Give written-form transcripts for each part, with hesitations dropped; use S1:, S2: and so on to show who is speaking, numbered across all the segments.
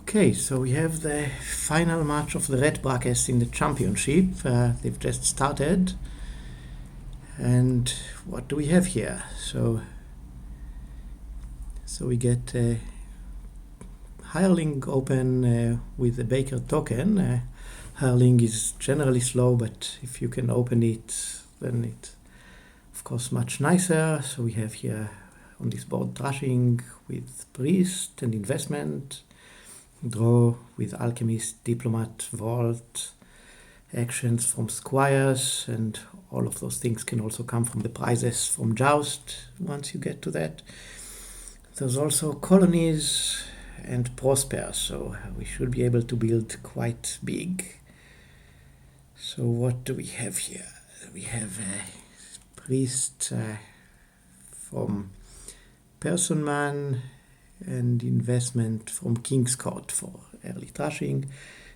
S1: Okay, so we have the final match of the red brackets in the championship. They've just started. And what do we have here? So we get hireling open with the baker token. Hireling is generally slow, but if you can open it, then it's of course much nicer. So we have here on this board thrashing with priest and investment, draw with alchemist, diplomat, vault, actions from squires, and all of those things can also come from the prizes from joust once you get to that. There's also colonies and prosper, so we should be able to build quite big. So what do we have here? We have a priest from Personman and investment from kingsSkort for early thrashing.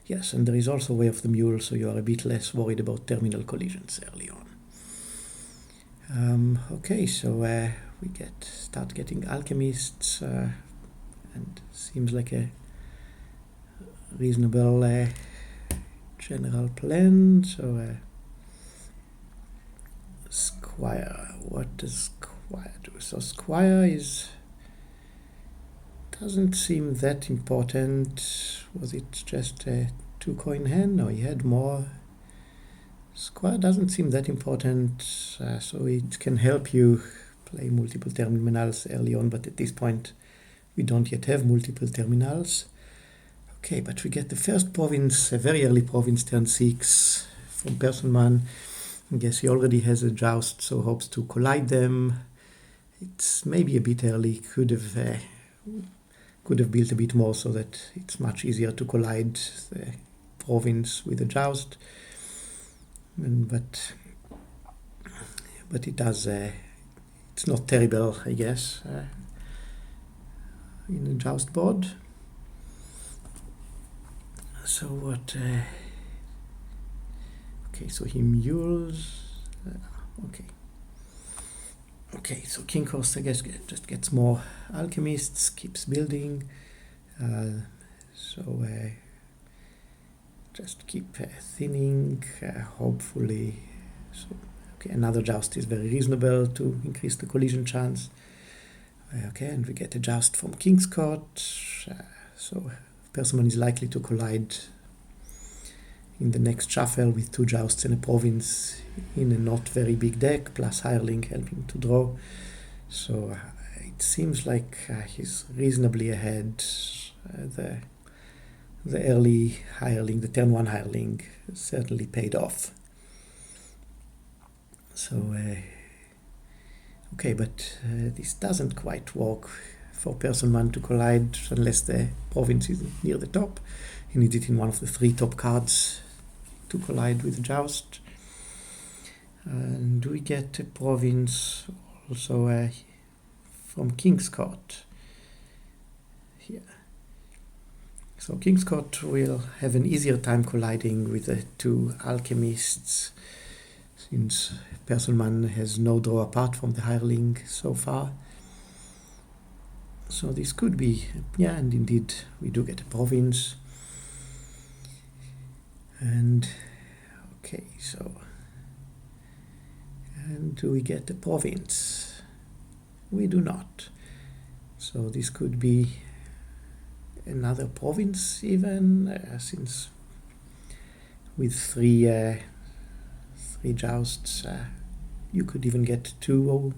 S1: Yes, and there is also Way of the Mule, so you are a bit less worried about terminal collisions early on. Okay, so we start getting alchemists, and seems like a reasonable general plan. So squire, what does squire do? So squire doesn't seem that important. Was it just a 2-coin hand? No, he had more. Square doesn't seem that important, so it can help you play multiple terminals early on, but at this point we don't yet have multiple terminals. Okay, but we get the first province, a very early province, turn 6 from Personman. I guess he already has a joust, so hopes to collide them. It's maybe a bit early, could have built a bit more so that it's much easier to collide the province with a joust. But it does, it's not terrible, I guess, in a joust board. So what, okay, so he mules, okay, so kingsSkort, I guess, just gets more alchemists, keeps building, so just keep thinning, hopefully. So, okay, another joust is very reasonable to increase the collision chance. Okay, and we get a joust from kingsSkort, so Personman is likely to collide in the next shuffle with 2 jousts and a province in a not very big deck, plus hireling helping to draw. So it seems like he's reasonably ahead. The early hireling, the turn 1 hireling, certainly paid off. So okay, but this doesn't quite work for Personman to collide unless the province is near the top. He needs it in one of the 3 top cards to collide with joust. And we get a province also from kingsSkort here. So kingsSkort will have an easier time colliding with the 2 alchemists, since Personman has no draw apart from the hireling so far. So this could be, yeah, and indeed we do get a province. And okay, so, and do we get a province? We do not. So this could be another province even, since with 3 jousts you could even get two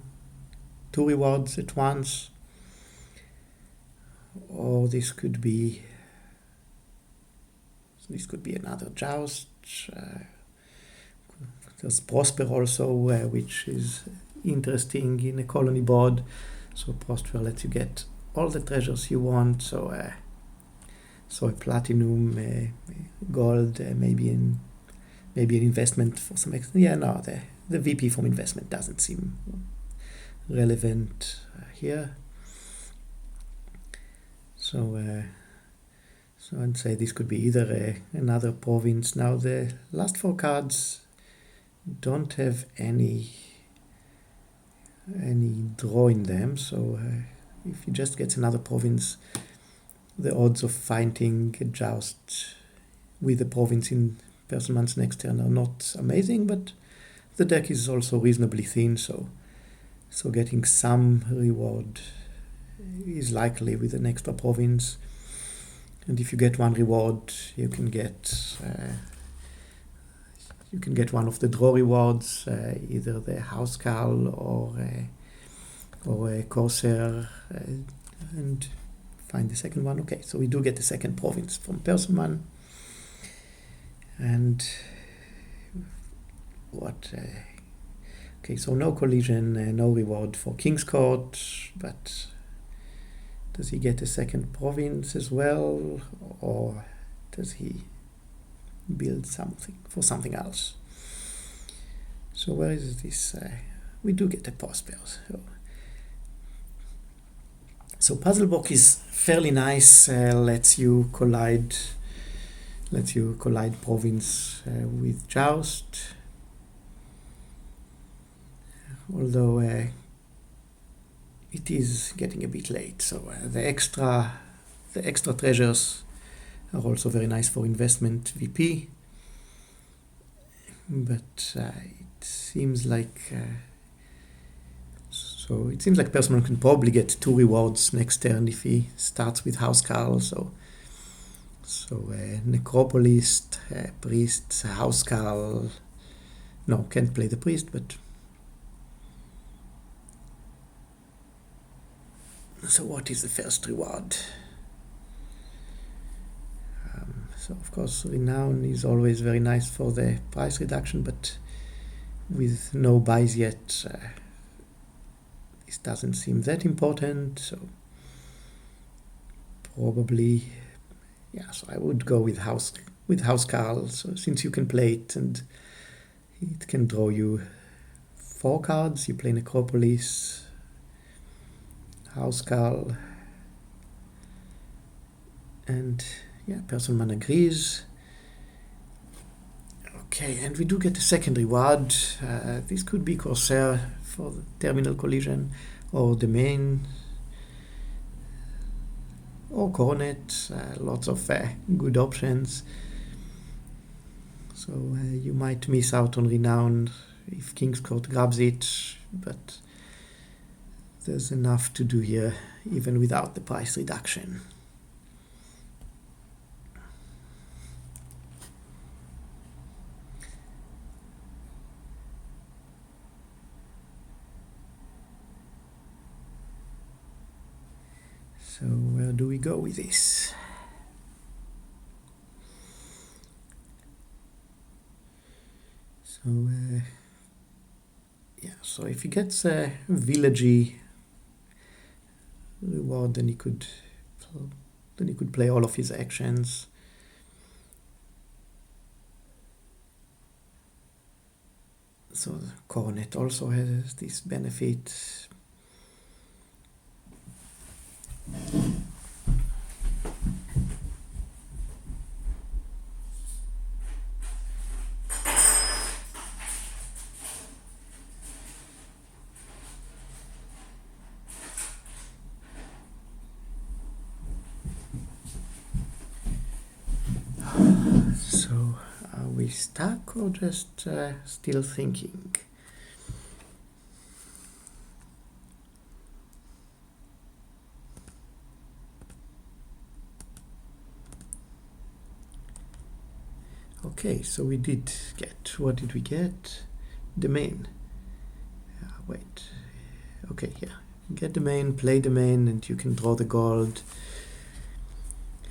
S1: rewards at once. Or this could be another joust. There's prosper also, which is interesting in a colony board. So prosper lets you get all the treasures you want. So a platinum, gold, maybe an investment for some extra. Yeah, no, the VP from investment doesn't seem relevant here. So I'd say this could be either another province. Now the last 4 cards don't have any draw in them, so if he just gets another province, the odds of finding a joust with a province in Personman's next turn are not amazing, but the deck is also reasonably thin, so getting some reward is likely with an extra province. And if you get one reward, you can get one of the draw rewards, either the housecarl or a corsair, and find the second one. Okay, so we do get the second province from Personman. And what? Okay, so no collision, no reward for kingsSkort, but does he get a second province as well, or does he build something for something else? So where is this? We do get a prosper. So Puzzlebook is fairly nice. Lets you collide province with joust. Although it is getting a bit late, so the extra treasures are also very nice for investment VP. But it seems like Personman can probably get 2 rewards next turn if he starts with housecarl. So necropolis, priest, housecarl. No, can't play the priest, but so what is the first reward? So of course renown is always very nice for the price reduction, but with no buys yet, this doesn't seem that important. So probably, yeah. So I would go with housecarl. So since you can play it and it can draw you 4 cards, you play necropolis, housecarl, and yeah, Personman agrees. Okay, and we do get a second reward. This could be corsair for the terminal collision, or the main, or coronet. Lots of good options. So you might miss out on renown if kingsSkort grabs it, but there's enough to do here even without the price reduction. So where do we go with this? So yeah, so if he gets a villagey reward, then he could play all of his actions. So the coronet also has this benefit. So are we stuck or just still thinking? Okay, so we did get, what did we get? The main. Wait, okay, yeah. Get the main, play the main, and you can draw the gold.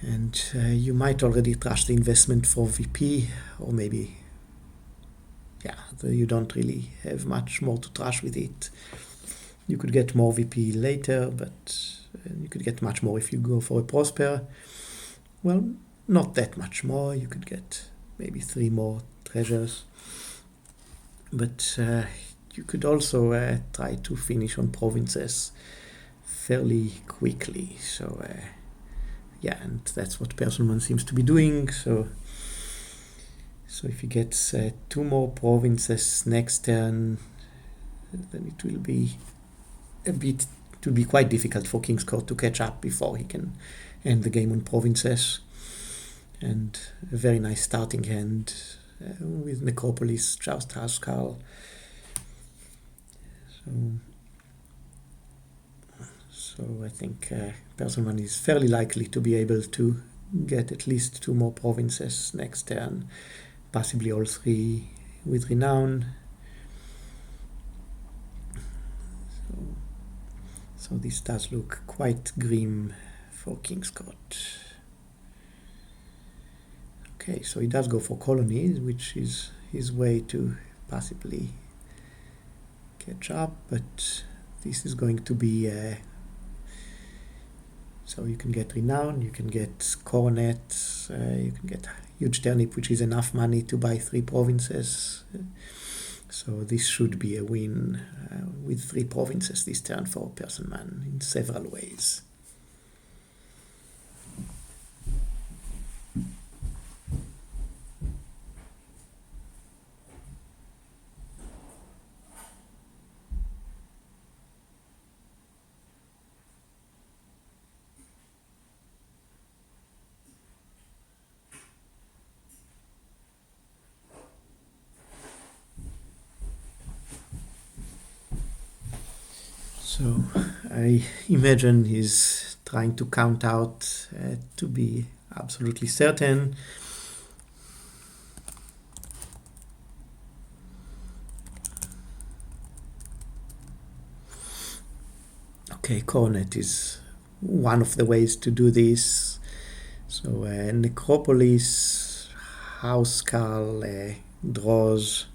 S1: And you might already trash the investment for VP, or maybe, yeah, you don't really have much more to trash with it. You could get more VP later, but you could get much more if you go for a prosper. Well, not that much more. You could get maybe 3 more treasures. But you could also try to finish on provinces fairly quickly. So yeah, and that's what Personman seems to be doing. So if he gets 2 more provinces next turn, then it will be quite difficult for kingsSkort to catch up before he can end the game on provinces. And a very nice starting hand with Necropolis, Joust, Haskell. So I think Personman is fairly likely to be able to get at least 2 more provinces next turn, possibly all 3 with Renown. So this does look quite grim for kingsSkort. Okay, so he does go for colonies, which is his way to possibly catch up, but this is going to be so you can get Renown, you can get Coronet, you can get Huge Turnip, which is enough money to buy 3 provinces. So this should be a win with 3 provinces this turn for Personman in several ways. So I imagine he's trying to count out to be absolutely certain. Okay, Coronet is one of the ways to do this. So Necropolis, Housecarl, draws.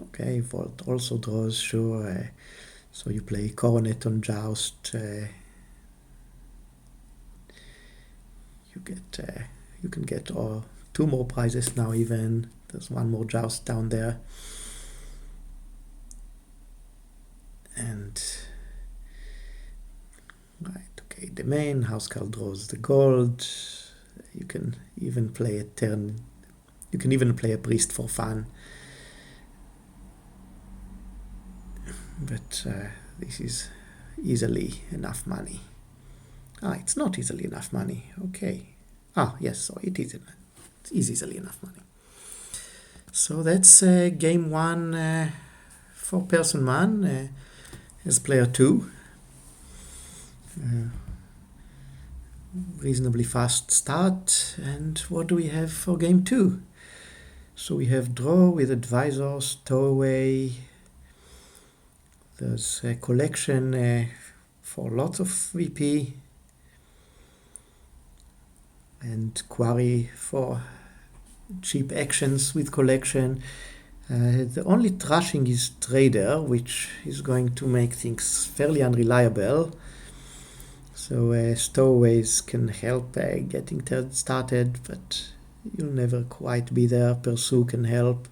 S1: Okay, Vault also draws, sure. So you play Coronet on Joust. You can get 2 more prizes now even. There's 1 more Joust down there. And right, okay, the main Housecarl draws the gold. You can even play a turn. You can even play a priest for fun. But this is easily enough money. It's not easily enough money. Okay. Yes, so it is easily enough money. So that's game 1 for Personman as player 2. Reasonably fast start. And what do we have for game 2? So we have draw with advisor, stowaway. There's a collection for lots of VP. And quarry for cheap actions with collection. The only trashing is trader, which is going to make things fairly unreliable. So stowaways can help getting started, but you'll never quite be there. Pursue can help.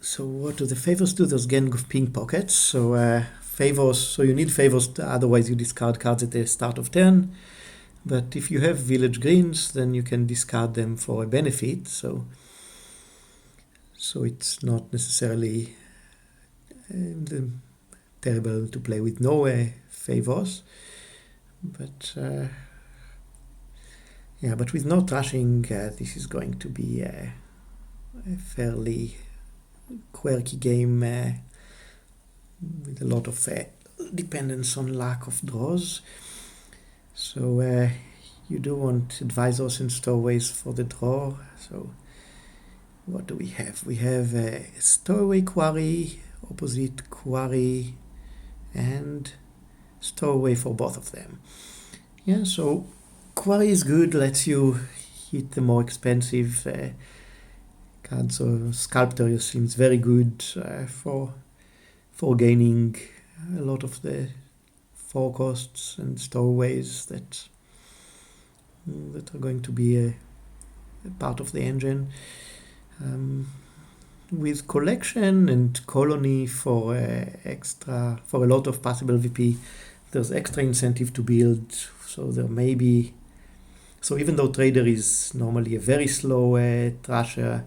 S1: So what do the favors do? There's gang of pink pockets. So favors, so you need favors, otherwise you discard cards at the start of turn. But if you have village greens, then you can discard them for a benefit. So it's not necessarily terrible to play with no favors. But but with no trashing, this is going to be a fairly quirky game with a lot of dependence on lack of draws. So you do want advisors and stowaways for the draw. So what do we have? We have a stowaway quarry, opposite quarry, and stowaway for both of them. Yeah, so quarry is good, lets you hit the more expensive cards. So sculptor seems very good for gaining a lot of the forecasts and stowaways that are going to be a part of the engine. With collection and colony for a lot of possible VP, there's extra incentive to build. So there may be. So even though trader is normally a very slow trasher,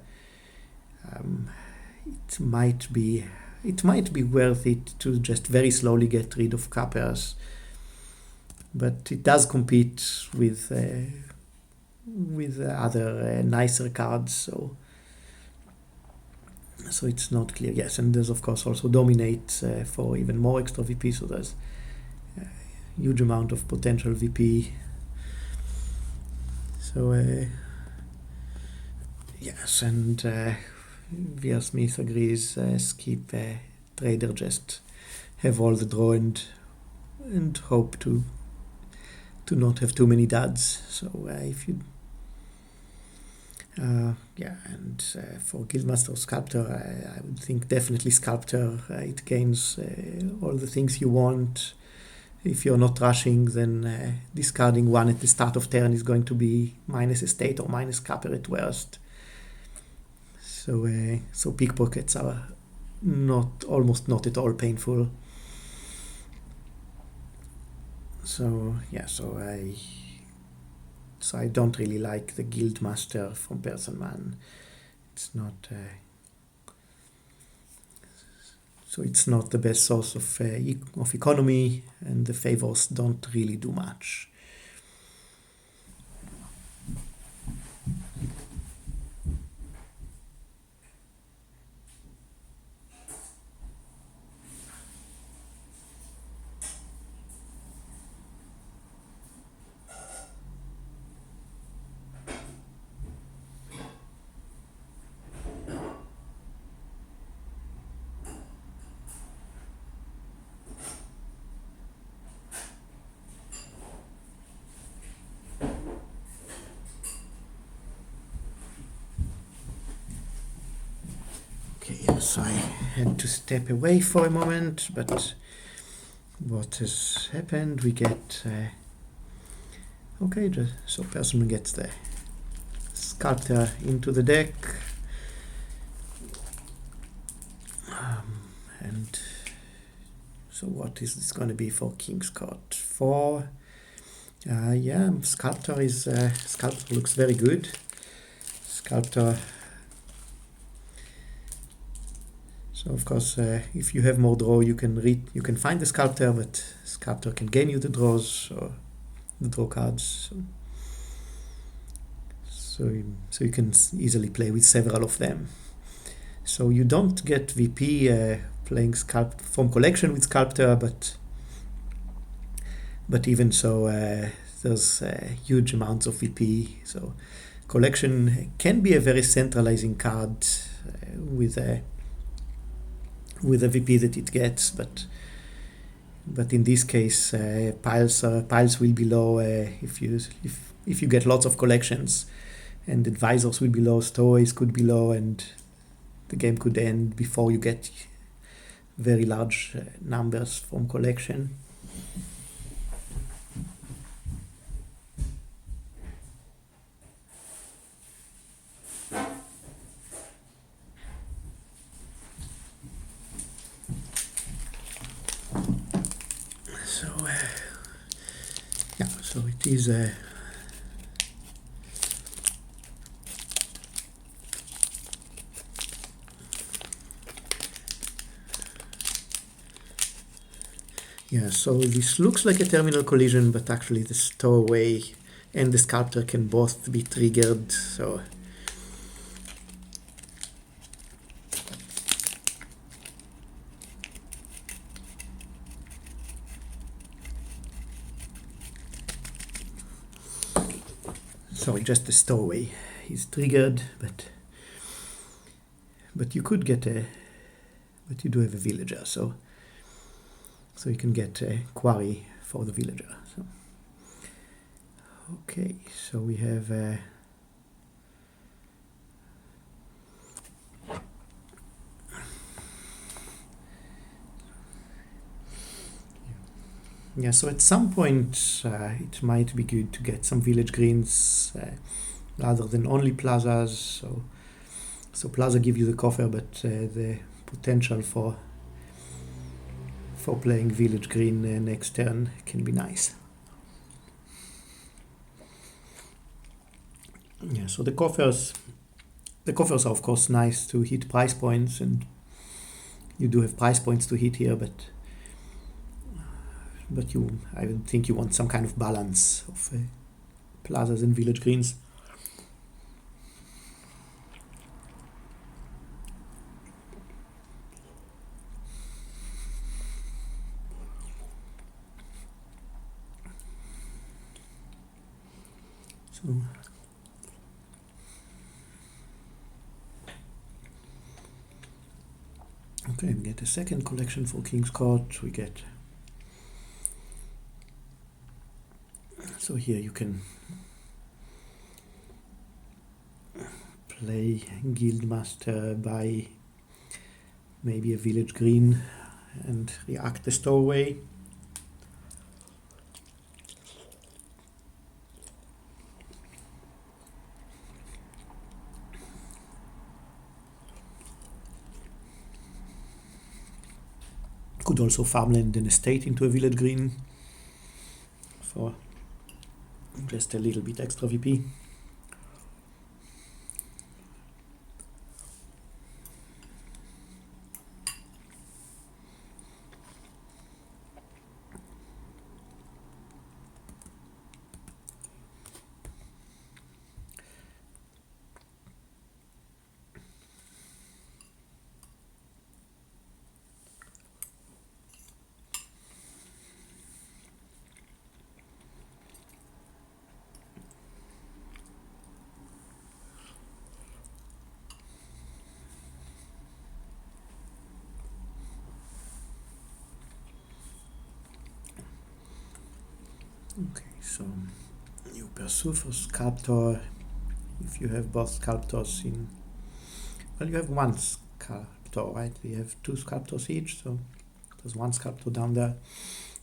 S1: it might be worth it to just very slowly get rid of cappers. But it does compete with other nicer cards, so it's not clear. Yes, and there's of course also dominate for even more extra VP, so there's a huge amount of potential VP. So yes, and VR Smith agrees, skip trader, just have all the draw and hope to not have too many duds. So if you and for Guildmaster Sculptor, I would think definitely Sculptor. It gains all the things you want. If you're not rushing, then discarding one at the start of turn is going to be minus estate or minus capper at worst. So pickpockets are almost not at all painful. So yeah, so I don't really like the Guildmaster from Personman. It's not. So it's not the best source of economy, and the favors don't really do much. Yes, I had to step away for a moment, but what has happened? We get so Personman gets the Sculptor into the deck, and so what is this going to be for kingsSkort? 4. Sculptor looks very good. Sculptor. So of course, if you have more draw, you can find the Sculptor, but Sculptor can gain you the draws or the draw cards. So you can easily play with several of them. So you don't get VP playing from collection with Sculptor, but even so, there's huge amounts of VP. So collection can be a very centralizing card with a VP that it gets, but in this case, piles will be low if you get lots of collections, and advisors will be low, stowaways could be low, and the game could end before you get very large numbers from collection. So it is so this looks like a terminal collision, but actually the stowaway and the Sculptor can both be triggered. So just the stowaway is triggered, but you could get but you do have a villager, so you can get a quarry for the villager. So okay, so we have so at some point it might be good to get some village greens rather than only plazas. So plaza give you the coffer, but the potential for for playing village green next turn can be nice. Yeah, so the coffers are of course nice to hit price points, and you do have price points to hit here, but I would think you want some kind of balance of plazas and village greens. So okay, we get a second collection for kingsSkort. We get, so here you can play Guildmaster, buy maybe a village green and react the stowaway. Could also farmland an estate into a village green for just a little bit extra VP. Okay, so you pursue for sculptor. If you have both sculptors in, well, you have one sculptor, right? We have two sculptors each, so there's one sculptor down there.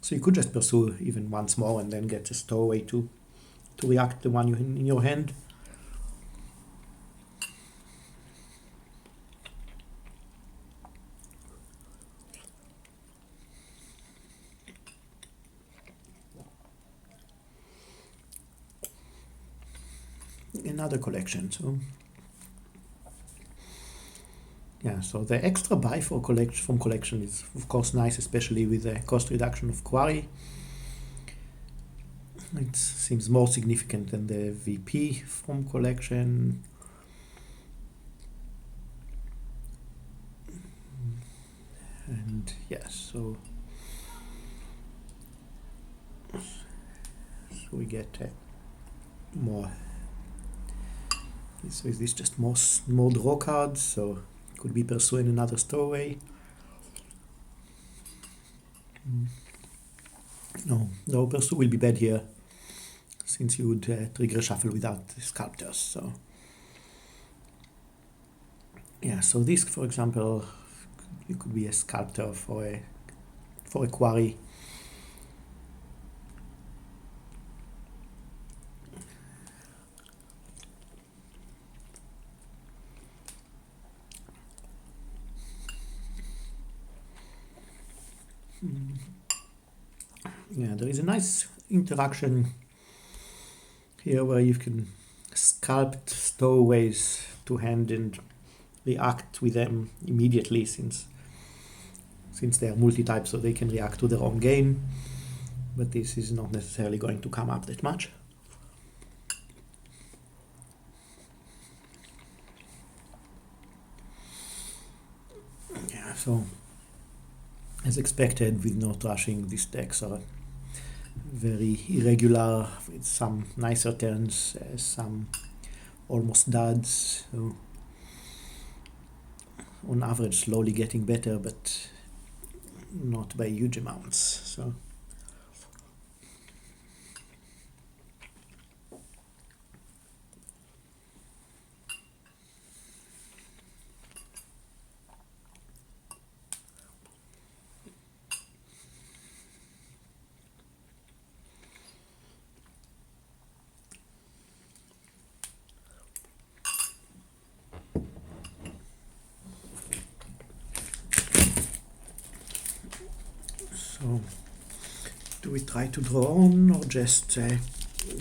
S1: So you could just pursue even once more and then get a stowaway to react the one you in your hand. Another collection. So yeah, so the extra buy for from collection is of course nice, especially with the cost reduction of quarry. It seems more significant than the VP from collection. And yes, so we get more. So is this just more draw cards? So could be pursuing another stowaway. No, pursue will be bad here, since you would trigger shuffle without the sculptors. So yeah, so this, for example, you could be a sculptor for a quarry. Yeah, there is a nice interaction here where you can sculpt stowaways to hand and react with them immediately, since they are multi-type, so they can react to their own game, but this is not necessarily going to come up that much. Yeah, so as expected, with not rushing, these decks are very irregular, with some nicer turns, some almost duds. So on average, slowly getting better, but not by huge amounts. So we try to draw on or just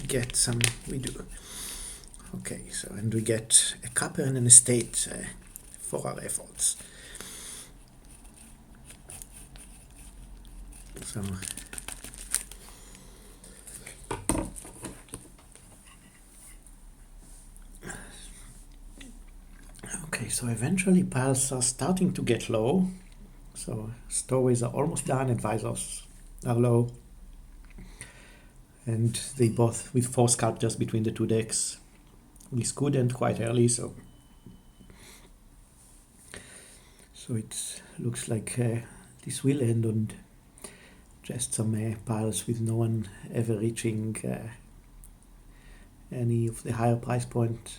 S1: get some? We do. Okay, so and we get a copper and an estate for our efforts. So okay, so eventually piles are starting to get low. So stowaways are almost done, advisors are low. And they both with 4 sculptors between the 2 decks. This could end quite early, so it looks like this will end on just some piles with no one ever reaching any of the higher price point.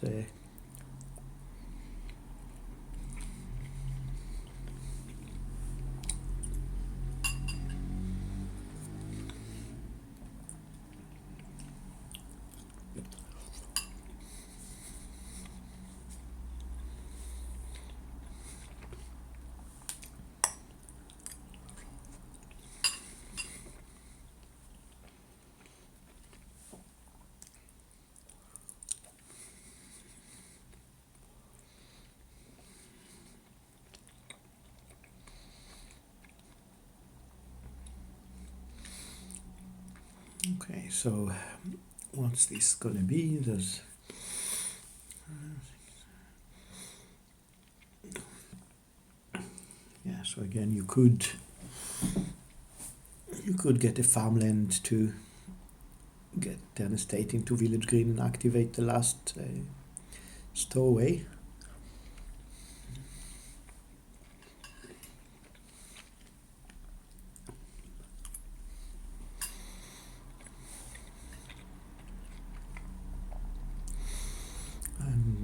S1: Okay, so what's this gonna be? There's so again you could get a farmland to get an estate into village green and activate the last stowaway.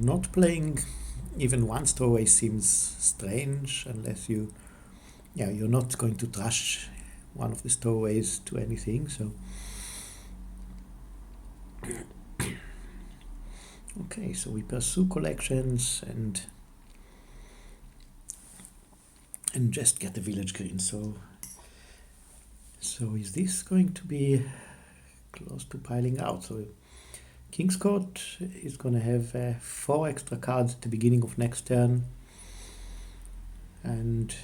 S1: Not playing even one stowaway seems strange unless you're not going to trash one of the stowaways to anything. So okay, so we pursue collections and just get the village green. So is this going to be close to piling out? So kingsSkort is going to have 4 extra cards at the beginning of next turn, and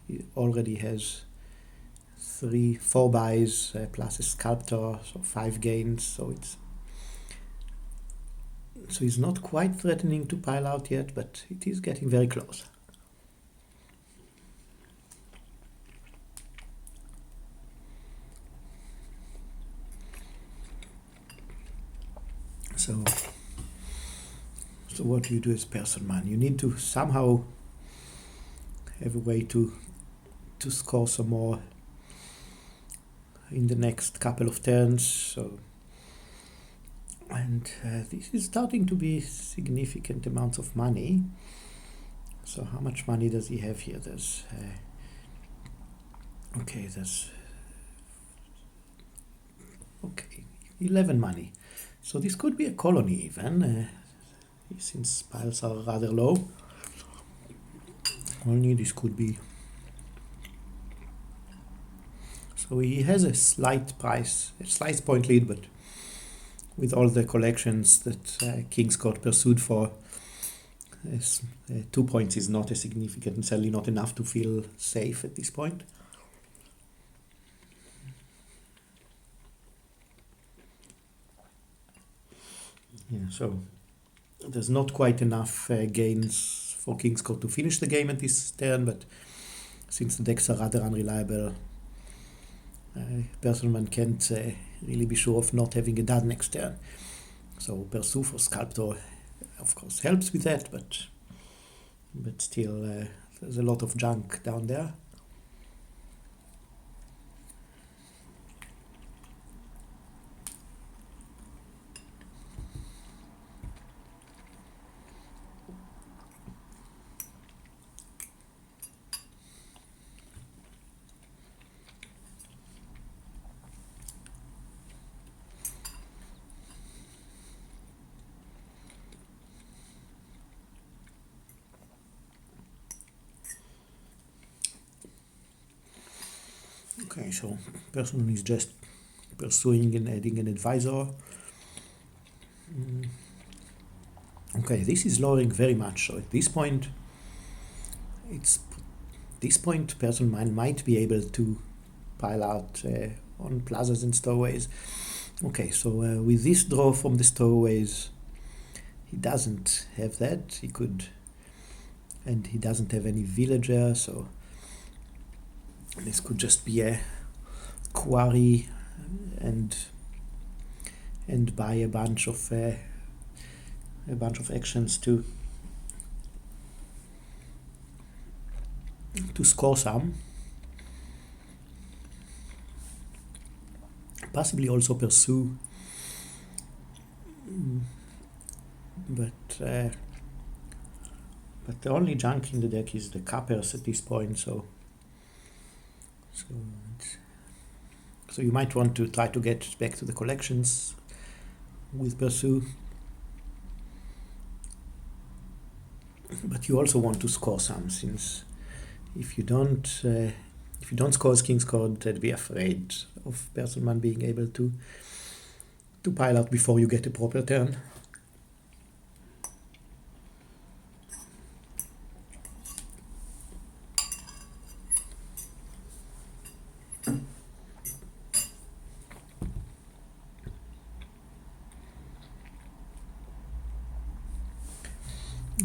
S1: he already has 4 buys plus a sculptor, so 5 gains. So he's not quite threatening to pile out yet, but it is getting very close. So what do you do as Personman? You need to somehow have a way to score some more in the next couple of turns. So and this is starting to be significant amounts of money. So how much money does he have here? There's 11 money. So this could be a colony even, since piles are rather low. Only this could be. So he has a slight point lead, but with all the collections that kingsSkort pursued for, 2 points is not a significant and certainly not enough to feel safe at this point. Yeah, so there's not quite enough gains for kingsSkort to finish the game at this turn, but since the decks are rather unreliable, Personman can't really be sure of not having a dud next turn. So pursue for sculptor, of course, helps with that, but still there's a lot of junk down there. Okay, so Personman is just pursuing and adding an advisor. Okay, this is lowering very much. So at this point, Personman might be able to pile out on plazas and stowaways. Okay, so with this draw from the stowaways, he doesn't have that. He could, and he doesn't have any villager, so this could just be a quarry and buy a bunch of actions to score some. Possibly also pursue, but the only junk in the deck is the cappers at this point, so you might want to try to get back to the collections with pursue, but you also want to score some, since if you don't score as kingsSkort, I'd be afraid of Personman being able to pile out before you get a proper turn.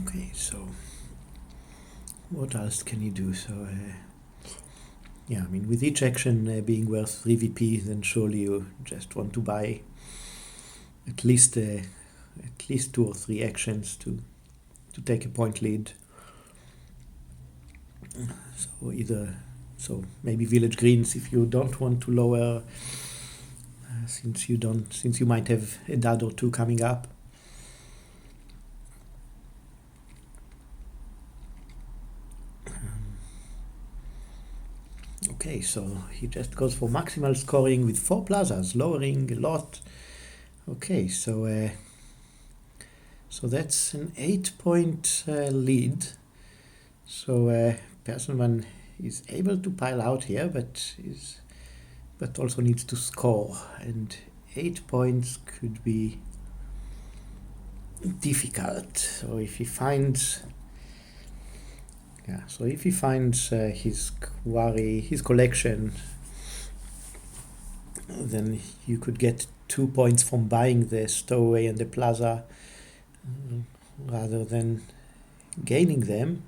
S1: Okay, so what else can you do? So yeah, I mean, with each action being worth 3 VP, then surely you just want to buy at least 2 or 3 actions to take a point lead. So maybe village greens if you don't want to lower, since you might have a dud or 2 coming up. Okay, so he just goes for maximal scoring with 4 plazas, lowering a lot. Okay, so that's an 8-point lead. So Personman is able to pile out here, but also needs to score, and 8 points could be difficult. So if he finds his quarry, his collection, then you could get 2 points from buying the stowaway and the plaza rather than gaining them.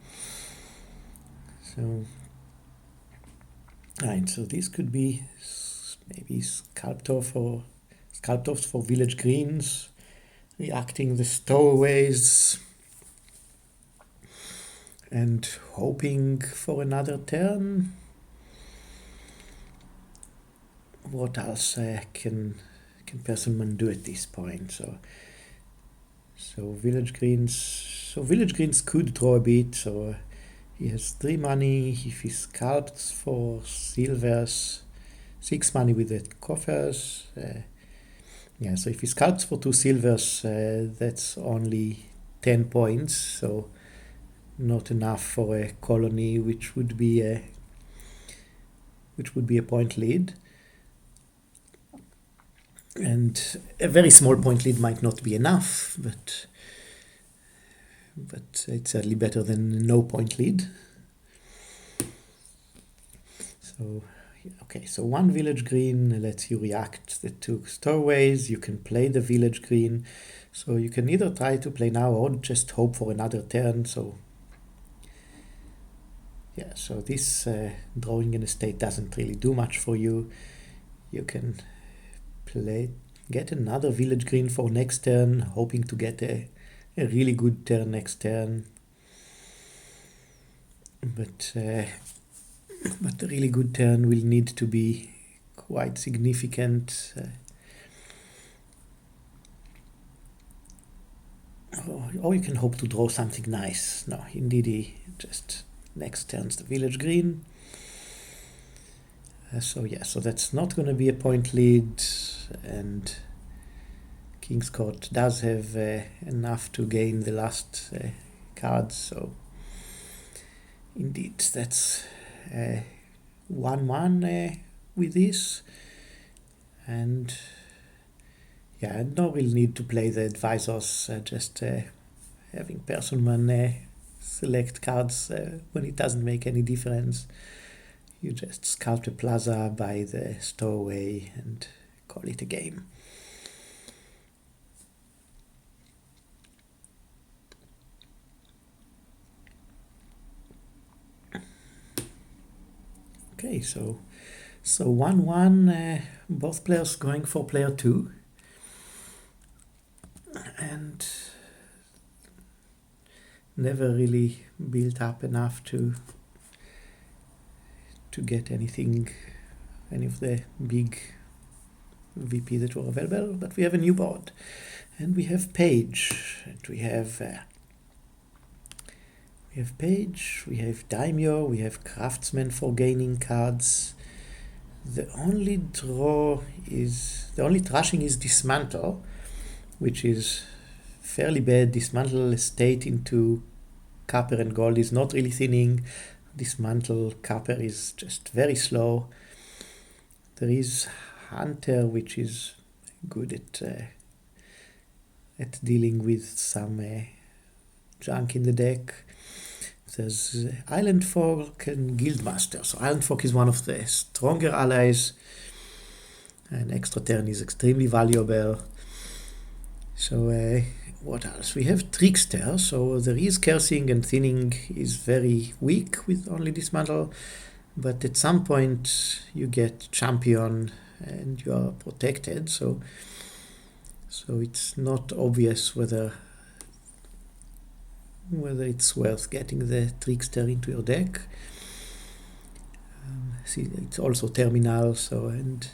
S1: So, right, so this could be maybe sculptors for village greens, reacting the stowaways, and hoping for another turn. What else can Personman do at this point? So village greens could draw a bit. So he has 3 money. If he sculpts for silvers, 6 money with the coffers. So if he sculpts for 2 silvers, that's only 10 points. So not enough for a colony, which would be a point lead. And a very small point lead might not be enough, but it's certainly better than no point lead. So okay, so 1 village green lets you react the 2 stowaways. You can play the village green, so you can either try to play now or just hope for another turn. So yeah, so this drawing an estate doesn't really do much for you. You can get another village green for next turn, hoping to get a really good turn next turn. But the really good turn will need to be quite significant. Or you can hope to draw something nice. No, indeed, he just next turn's the village green. So that's not going to be a point lead, and kingsSkort does have enough to gain the last cards. So indeed, that's 1-1 with this. And yeah, no real need to play the advisors, just having Personman select cards when it doesn't make any difference. You just sculpt a plaza by the stowaway and call it a game. Okay, so 1-1, both players going for player 2. And never really built up enough to get anything, any of the big VP that were available. But we have a new board, and we have Page, and we have Page, we have daimyo, we have craftsman for gaining cards. The only trashing is dismantle, which is fairly bad. Dismantle a state into copper and gold is not really thinning. Dismantle copper is just very slow. There is hunter, which is good at dealing with some junk in the deck. There's Island Folk and Guildmaster. So Island Folk is one of the stronger allies. An extra turn is extremely valuable. So what else? We have Trickster. So there is cursing, and thinning is very weak with only dismantle. But at some point you get champion and you are protected. So it's not obvious whether it's worth getting the Trickster into your deck. See, it's also terminal, so and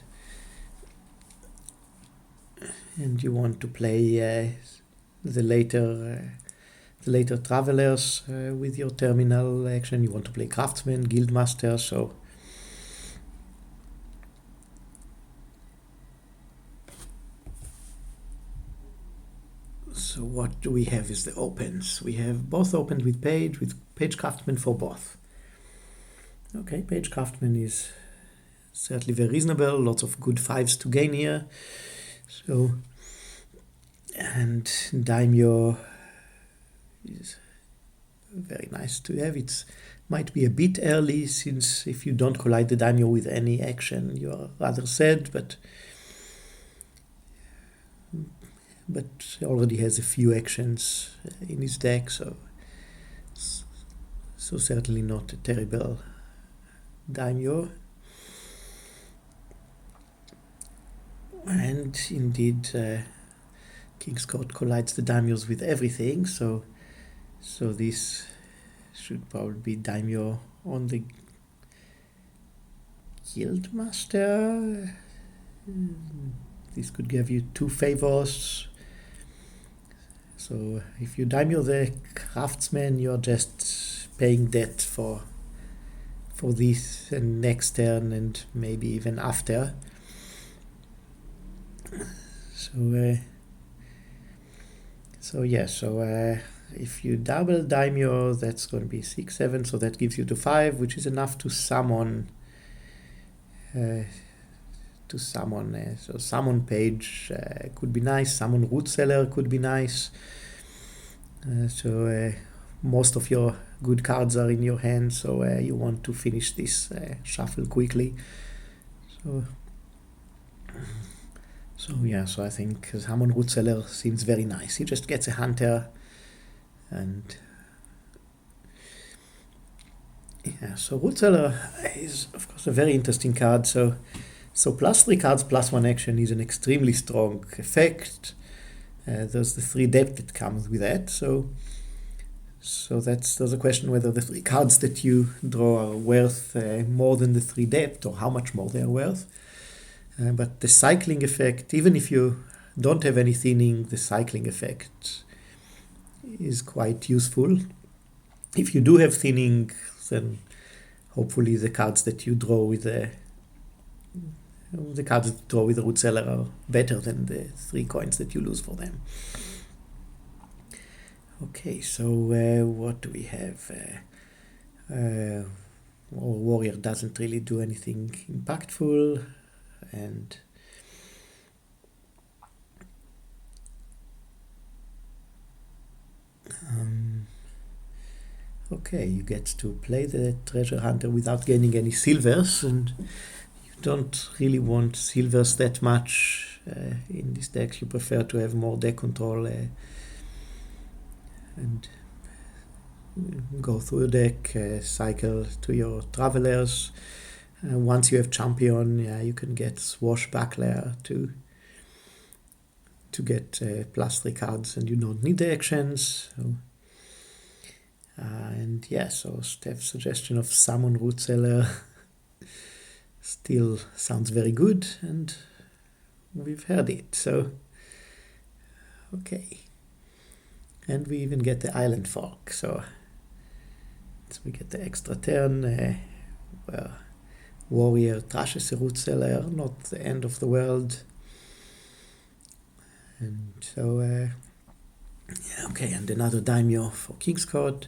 S1: you want to play the later travelers with your terminal action. You want to play craftsman, guildmaster, so what do we have is the opens. We have both opened with Page Craftsman for both. Okay, Page Craftsman is certainly very reasonable. Lots of good 5s to gain here. So, and daimyo is very nice to have. It might be a bit early, since if you don't collide the daimyo with any action, you are rather sad, but already has a few actions in his deck, so certainly not a terrible daimyo. And indeed, kingsSkort collides the daimyos with everything, so this should probably be daimyo on the guildmaster. This could give you 2 favors. So if you daimyo the craftsman, you're just paying debt for this and next turn, and maybe even after. So if you double daimyo, that's going to be 6-7, so that gives you to 5, which is enough to summon. So summon Page could be nice. Summon Root Cellar could be nice. Most of your good cards are in your hand, so you want to finish this shuffle quickly. So I think Summon Root Cellar seems very nice. He just gets a hunter, and so Root Cellar is of course a very interesting card. So +3 cards, +1 action is an extremely strong effect. There's the 3 depth that comes with that. So there's a question whether the 3 cards that you draw are worth more than the 3 depth, or how much more they are worth. But the cycling effect, even if you don't have any thinning, the cycling effect is quite useful. If you do have thinning, then hopefully the cards that you draw with the Root Cellar are better than the 3 coins that you lose for them. Okay, so what do we have? Our warrior doesn't really do anything impactful, and Okay, you get to play the treasure hunter without gaining any silvers, and you don't really want silvers that much in this deck. You prefer to have more deck control and go through your deck, cycle to your travelers. Once you have champion, you can get swashbuckler to get +3 cards, and you don't need the actions. So, and yeah, so Steph's suggestion of summon root cellar still sounds very good, and we've heard it. So okay, and we even get the island fork. So we get the extra turn where warrior trashes a root cellar, not the end of the world. And so okay, and another daimyo for kingsSkort.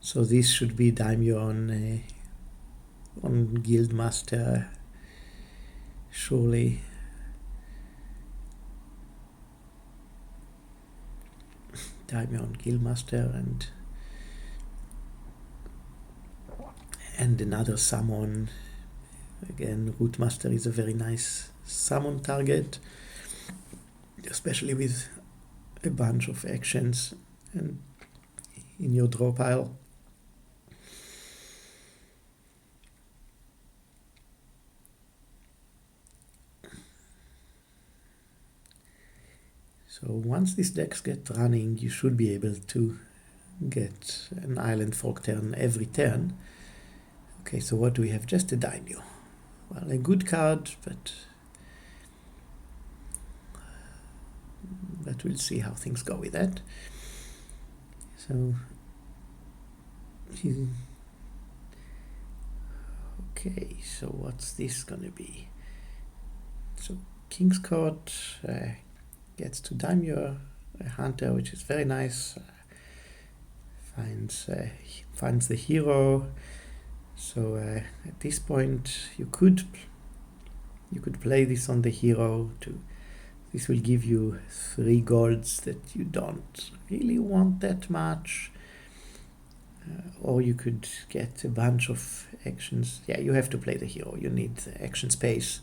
S1: So this should be daimyo on guildmaster, surely. Daimyo on guildmaster, and another summon. Again, rootmaster is a very nice summon target, especially with a bunch of actions and in your draw pile. So once these decks get running, you should be able to get an island fork turn every turn. Okay, so what do we have? Just a daimyo. Well, a good card, but we'll see how things go with that. So okay, so what's this gonna be? So kingsSkort gets to daimyo a hunter, which is very nice. Finds the hero. So at this point, you could play this on the hero. This will give you 3 golds that you don't really want that much. Or you could get a bunch of actions. Yeah, you have to play the hero. You need action space.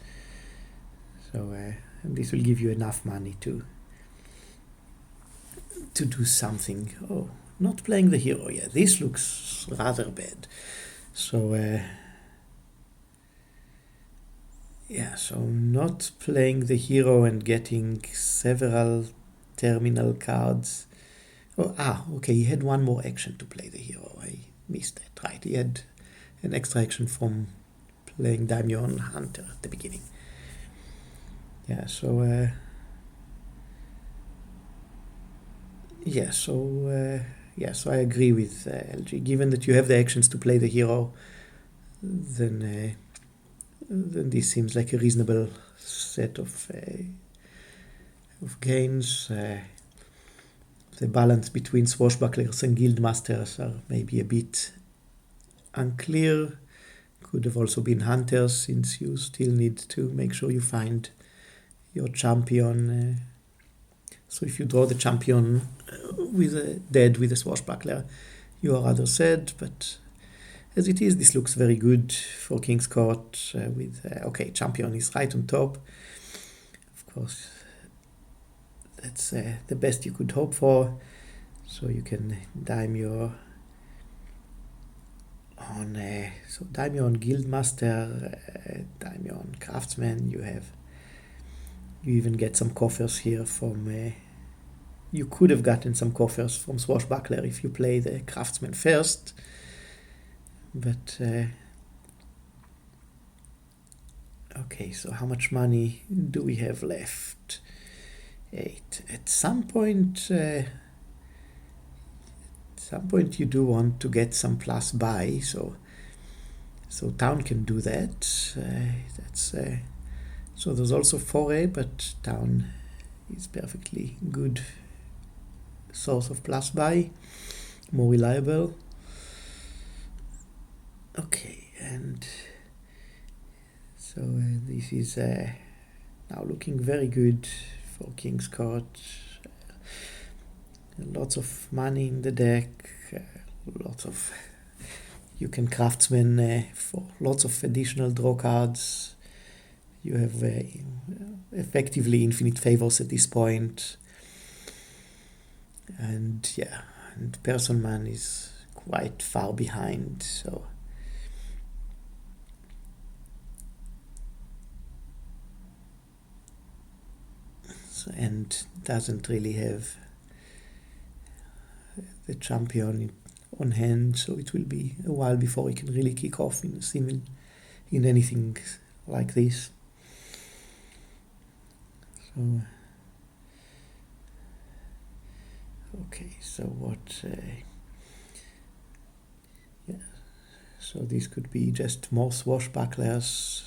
S1: So and this will give you enough money to do something. Oh, not playing the hero. Yeah, this looks rather bad. So yeah, so not playing the hero and getting several terminal cards. Okay, he had one more action to play the hero. I missed that, right? He had an extra action from playing daimyo on hunter at the beginning. Yeah, so so I agree with LG. Given that you have the actions to play the hero, then this seems like a reasonable set of gains. The balance between swashbucklers and guildmasters are maybe a bit unclear. Could have also been hunters, since you still need to make sure you find your champion. So if you draw the champion dead with a swashbuckler, you are rather sad, but as it is, this looks very good for kingsSkort with champion is right on top. Of course, that's the best you could hope for. So you can daimyo on daimyo on guildmaster, daimyo on craftsman. You even get some coffers here from. You could have gotten some coffers from swashbuckler if you play the craftsman first, but okay. So how much money do we have left? 8. At some point, you do want to get some plus buy. So town can do that. So there's also foray, but town is perfectly good source of plus buy, more reliable. Okay, and so this is now looking very good for kingsSkort. Lots of money in the deck, lots of, you can craftsman for lots of additional draw cards. You have effectively infinite favors at this point. And yeah, and Personman is quite far behind, so and doesn't really have the champion on hand, so it will be a while before he can really kick off in anything like this. So okay, so what? Yeah, so this could be just more swashbucklers,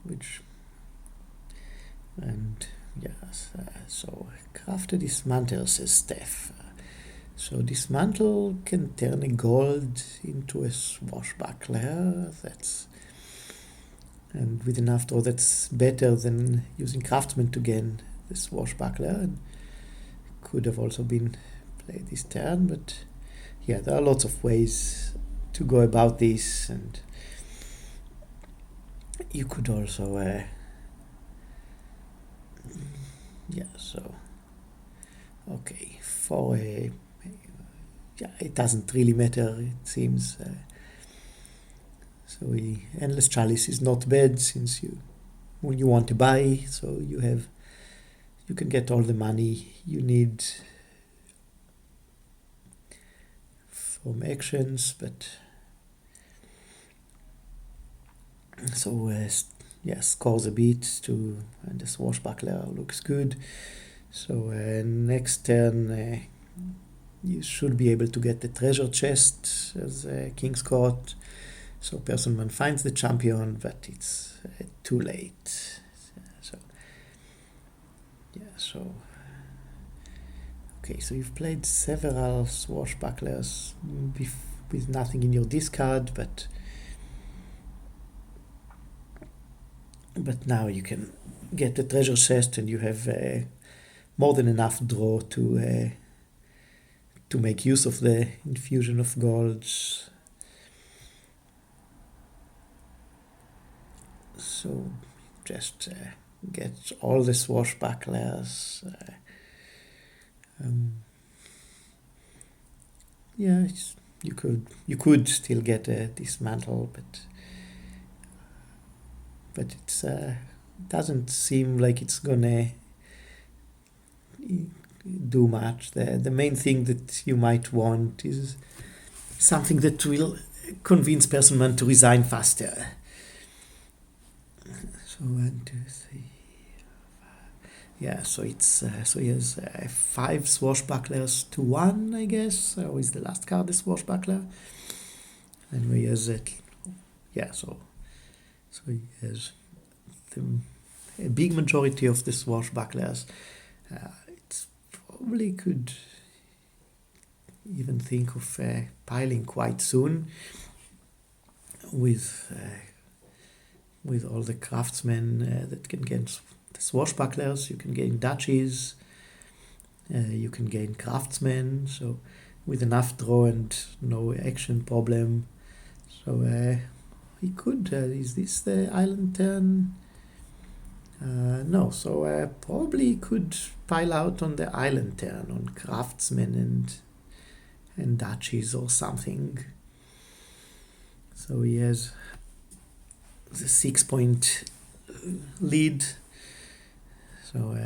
S1: which. And yes, so craft a dismantler, says Steph. So dismantle can turn a gold into a swashbuckler. And with enough draw, that's better than using craftsman to gain the swashbuckler. And could have also been played this turn, but yeah, there are lots of ways to go about this, and you could also. Yeah, so okay, for a yeah, it doesn't really matter, it seems. So endless chalice is not bad since you want to buy, so you can get all the money you need from actions, but so yeah, scores a bit to, and the swashbuckler looks good. So next turn you should be able to get the treasure chest as kingsSkort. So Personman finds the champion, but it's too late. So yeah, so okay, so you've played several swashbucklers with nothing in your discard, but now you can get the treasure chest, and you have more than enough draw to make use of the infusion of golds. So just get all the swashbucklers. Yeah, you could still get a dismantle, but it's doesn't seem like it's gonna do much. The main thing that you might want is something that will convince Personman to resign faster. So 1, 2, 3, 5. Yeah, so it's so he has 5 swashbucklers to 1, I guess. Or is the last card a swashbuckler? And he has it. Yeah, so he has a big majority of the swashbucklers. It's probably could even think of piling quite soon with all the craftsmen that can get the swashbucklers. You can gain duchies, you can gain craftsmen, so with enough draw and no action problem. So he could, is this the island turn? No, so probably could pile out on the island turn on craftsmen and duchies or something. So he has the 6-point lead. So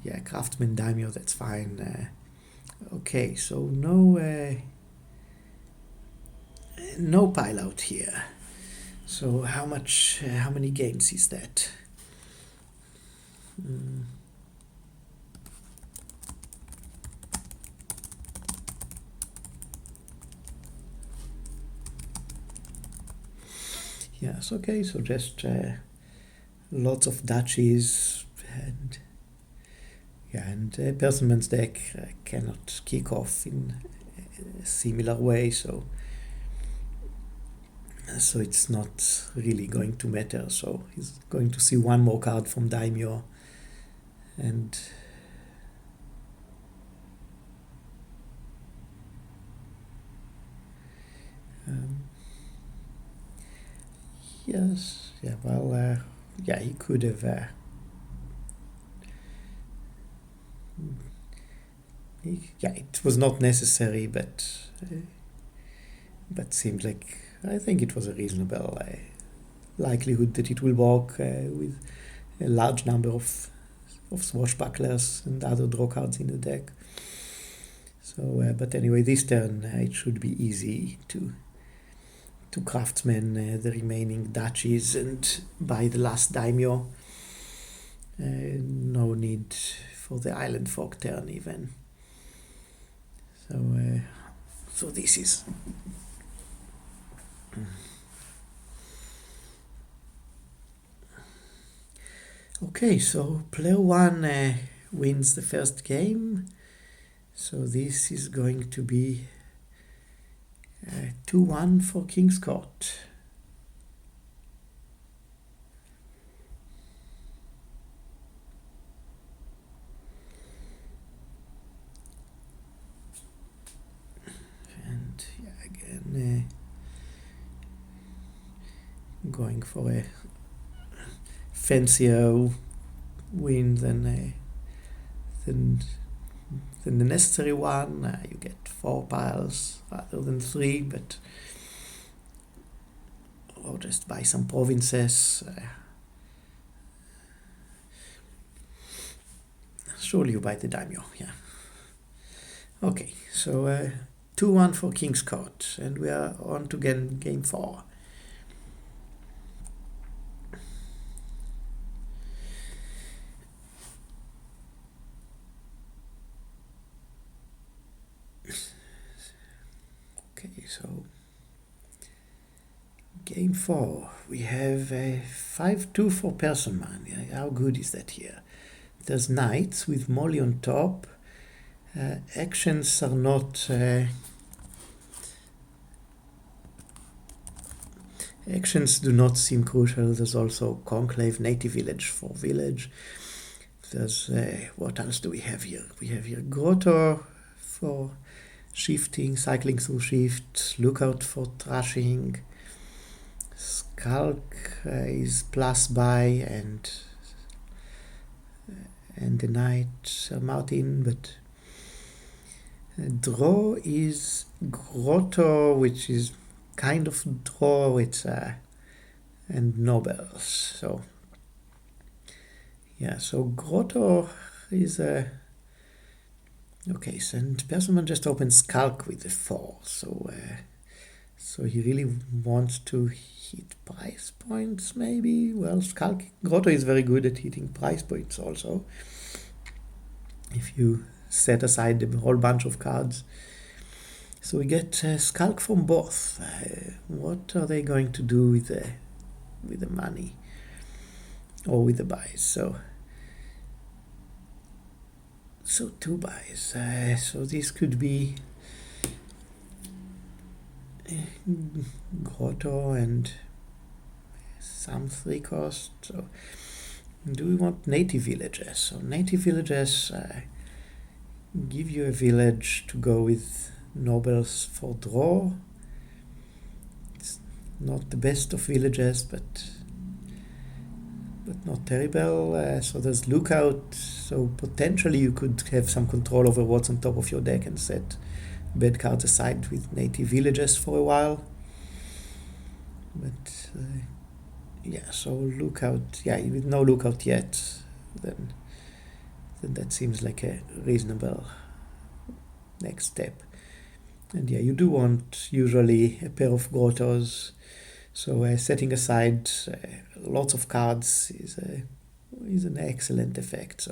S1: yeah, craftsman daimyo, that's fine. Okay, so no pile out here. So how many games is that? Yes, okay, so just lots of duchies, and Personman's deck cannot kick off in a similar way, so it's not really going to matter. So he's going to see one more card from daimyo, and Yes, yeah, well, yeah, he could have. Yeah, it was not necessary, but seemed like I think it was a reasonable likelihood that it will work with a large number of swashbucklers and other draw cards in the deck. So, but anyway, this turn it should be easy to craftsman the remaining duchies and buy the last daimyo. No need for the island folk turn even. So this is. Okay, so player one wins the first game. So this is going to be 2-1 for kingsSkort. And yeah, again going for a fancier win than the necessary one. You get 4 piles rather than 3, but or just buy some provinces. Surely you buy the daimyo, yeah. Okay, so 2-1 for kingsSkort, and we are on to game 4. Okay, so game 4, we have a 5-2 for Personman. Yeah, how good is that here? There's knights with Molly on top. Actions are not. Actions do not seem crucial. There's also Conclave, Native Village for village. There's what else do we have here? We have here Grotto for shifting, cycling through shift, Lookout for trashing. Skulk is plus buy and the knight Martin, but draw is Grotto, which is kind of draw. It's and nobles. So yeah, so Grotto is a okay. So and Personman just opened Skulk with the 4. So he really wants to hit price points, maybe. Well, Grotto is very good at hitting price points also. If you set aside a whole bunch of cards. So we get Skulk from both. What are they going to do with the money or with the buys? So 2 buys. So this could be Grotto and some 3 cost. So do we want native villages? So native villages give you a village to go with nobles for draw. It's not the best of villages, but not terrible. So there's Lookout. So potentially you could have some control over what's on top of your deck and set bad cards aside with native villages for a while. But yeah, so Lookout. Yeah, with no Lookout yet, then that seems like a reasonable next step. And yeah, you do want usually a pair of grottos. So setting aside lots of cards is an excellent effect.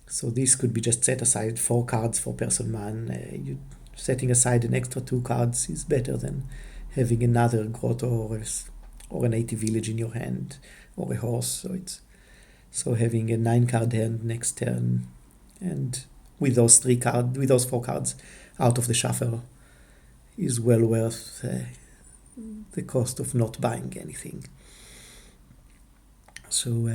S1: So this could be just set aside 4 cards for Personman. You setting aside an extra 2 cards is better than having another grotto or a native village in your hand or a horse. So having a 9-card hand next turn, and with those 4 cards out of the shuffle is well worth the cost of not buying anything. So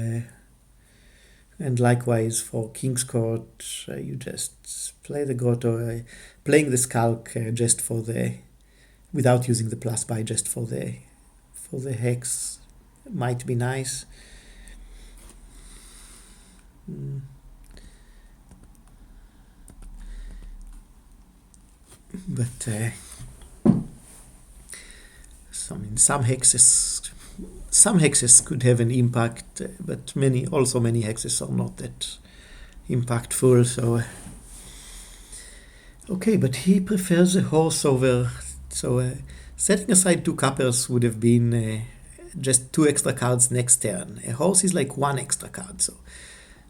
S1: and likewise for kingsSkort, you just play the grotto, playing the Skulk just without using the plus buy, just for for the hex might be nice. But some hexes could have an impact, but many hexes are not that impactful. So okay, but he prefers a horse over. So setting aside 2 coppers would have been just 2 extra cards next turn. A horse is like 1 extra card.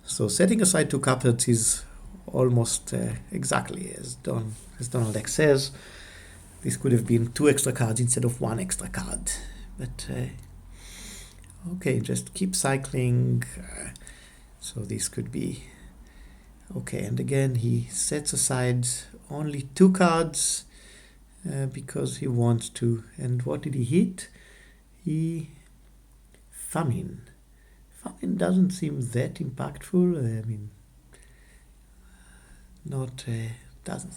S1: So setting aside 2 coppers is almost exactly as Donald X says. This could have been 2 extra cards instead of 1 extra card. But okay, just keep cycling. So this could be okay. And again, he sets aside only 2 cards because he wants to. And what did he hit? Famine. Famine doesn't seem that impactful. I mean, doesn't.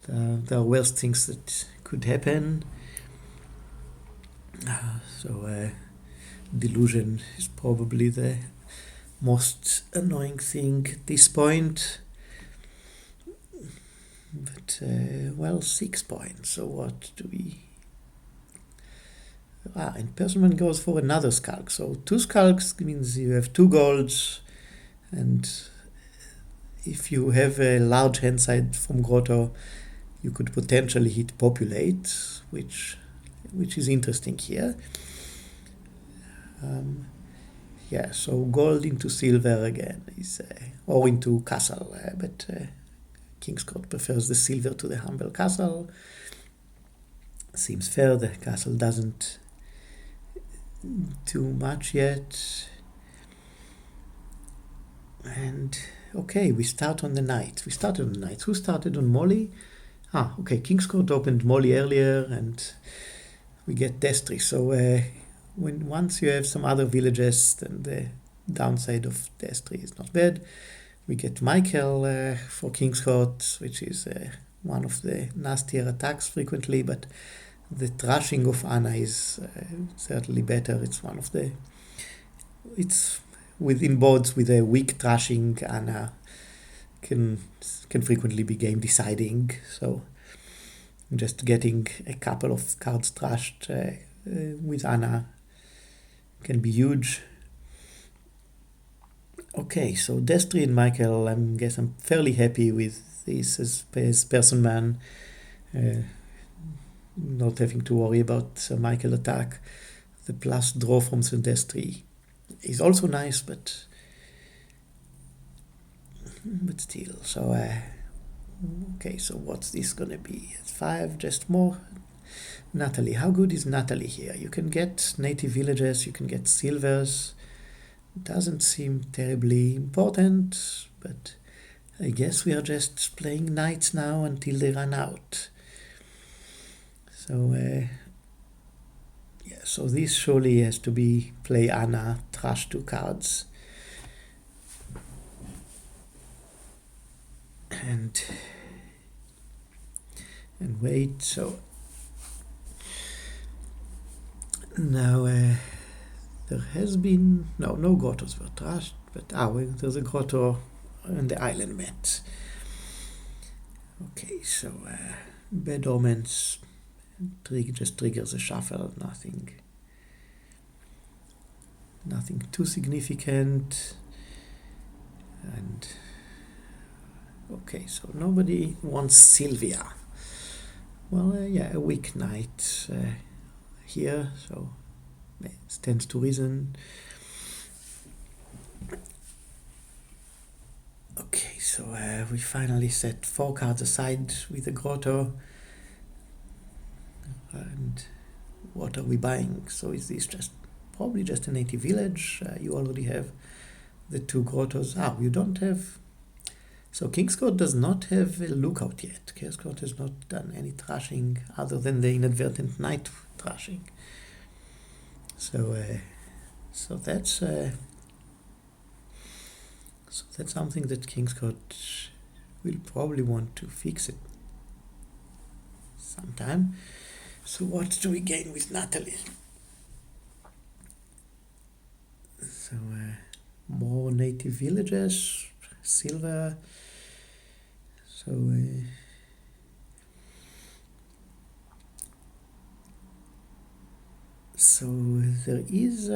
S1: There are worse things that could happen. Delusion is probably the most annoying thing at this point. But, 6 points. So what do we... and Personman goes for another skulk. So 2 skulks means you have 2 golds, and if you have a large hand side from Grotto, you could potentially hit populate, which is interesting here. So gold into silver again is, or into castle, but kingsSkort prefers the silver to the humble castle. Seems fair. The castle doesn't do much yet. And okay, we start on the knight. Who started on Molly? Okay, kingsSkort opened Molly earlier, and we get Destry. So once you have some other villages, then the downside of Destry is not bad. We get Michael for kingsSkort, which is one of the nastier attacks frequently, but the trashing of Anna is certainly better. It's one of the... It's within boards with a weak trashing, Anna can frequently be game deciding. So just getting a couple of cards trashed with Anna can be huge. Okay, so Destry and Michael, I guess I'm fairly happy with this as Personman. Not having to worry about Michael attack. The plus draw from Destry is also nice, but still. So okay, so what's this gonna be? It's 5, just more. Natalie, how good is Natalie here? You can get native villages, you can get silvers. Doesn't seem terribly important, but I guess we are just playing knights now until they run out. So so this surely has to be play Anna, trash 2 cards. And wait, so now there has been no grottos were trashed, but there's a grotto on the island met. Okay, so bad omens just triggers a shuffle, nothing too significant. And okay, so nobody wants Sylvia. Well, a weak knight here, so it stands to reason. Okay, so we finally set 4 cards aside with the grotto. And what are we buying? So is this probably just a native village? You already have the 2 grottos. You don't have... So kingsSkort does not have a lookout yet. kingsSkort has not done any trashing other than the inadvertent knight trashing. So that's something that kingsSkort will probably want to fix it sometime. So what do we gain with Natalie? So more native villages, silver. So there is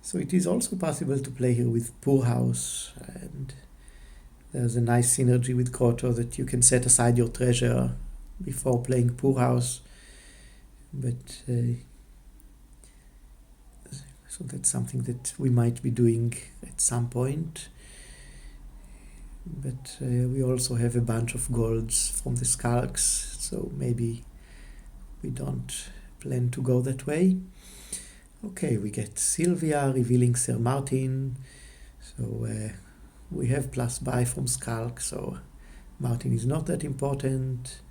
S1: so it is also possible to play here with poor house, and there's a nice synergy with grotto that you can set aside your treasure before playing poor house. But so that's something that we might be doing at some point. But we also have a bunch of golds from the skulks, so maybe we don't plan to go that way. Okay, we get Sylvia revealing Sir Martin. So we have plus buy from Skulk, so Martin is not that important.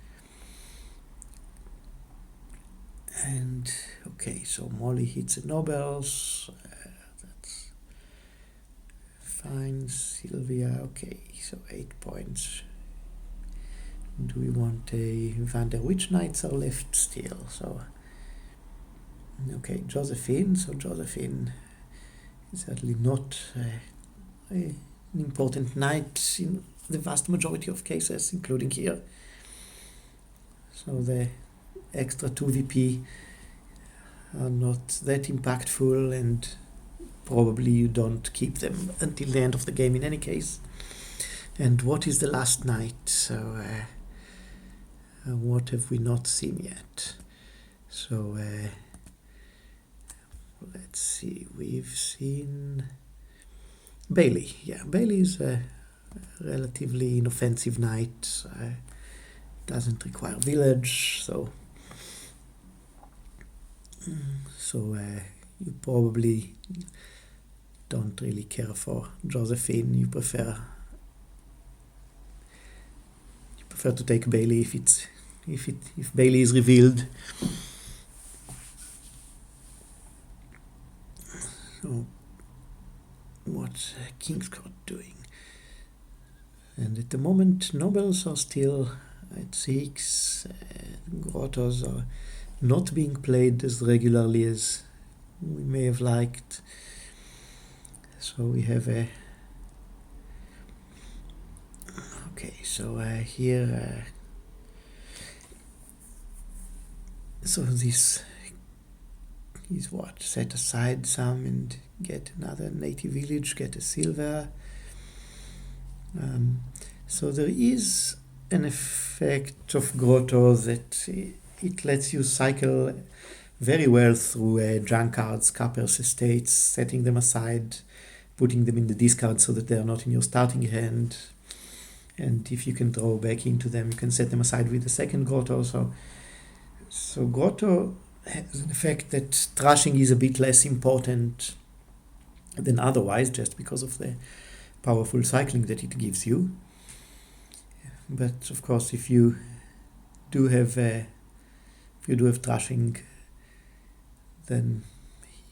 S1: And okay, so Molly hits the nobles. That's fine. Sylvia, okay, so 8 points. Do we want a Van der Witch Knights are left still? So okay, Josephine. So Josephine is certainly not an important knight in the vast majority of cases, including here. So the extra 2 VP are not that impactful, and probably you don't keep them until the end of the game in any case. And what is the last knight? So what have we not seen yet? So let's see, we've seen Bailey. Yeah, Bailey is a relatively inoffensive knight. Doesn't require village, so you probably don't really care for Josephine. You prefer to take Bailey if Bailey is revealed. So what's kingsSkort doing? And at the moment, nobles are still at 6. Grottos are not being played as regularly as we may have liked. So we have okay, so here so this is what, set aside some and get another native village, get a silver. So there is an effect of grotto that it lets you cycle very well through junk cards, Capper's estates, setting them aside, putting them in the discard so that they are not in your starting hand. And if you can draw back into them, you can set them aside with the second grotto. So grotto has an effect that trashing is a bit less important than otherwise, just because of the powerful cycling that it gives you. But of course, if you do have trashing, then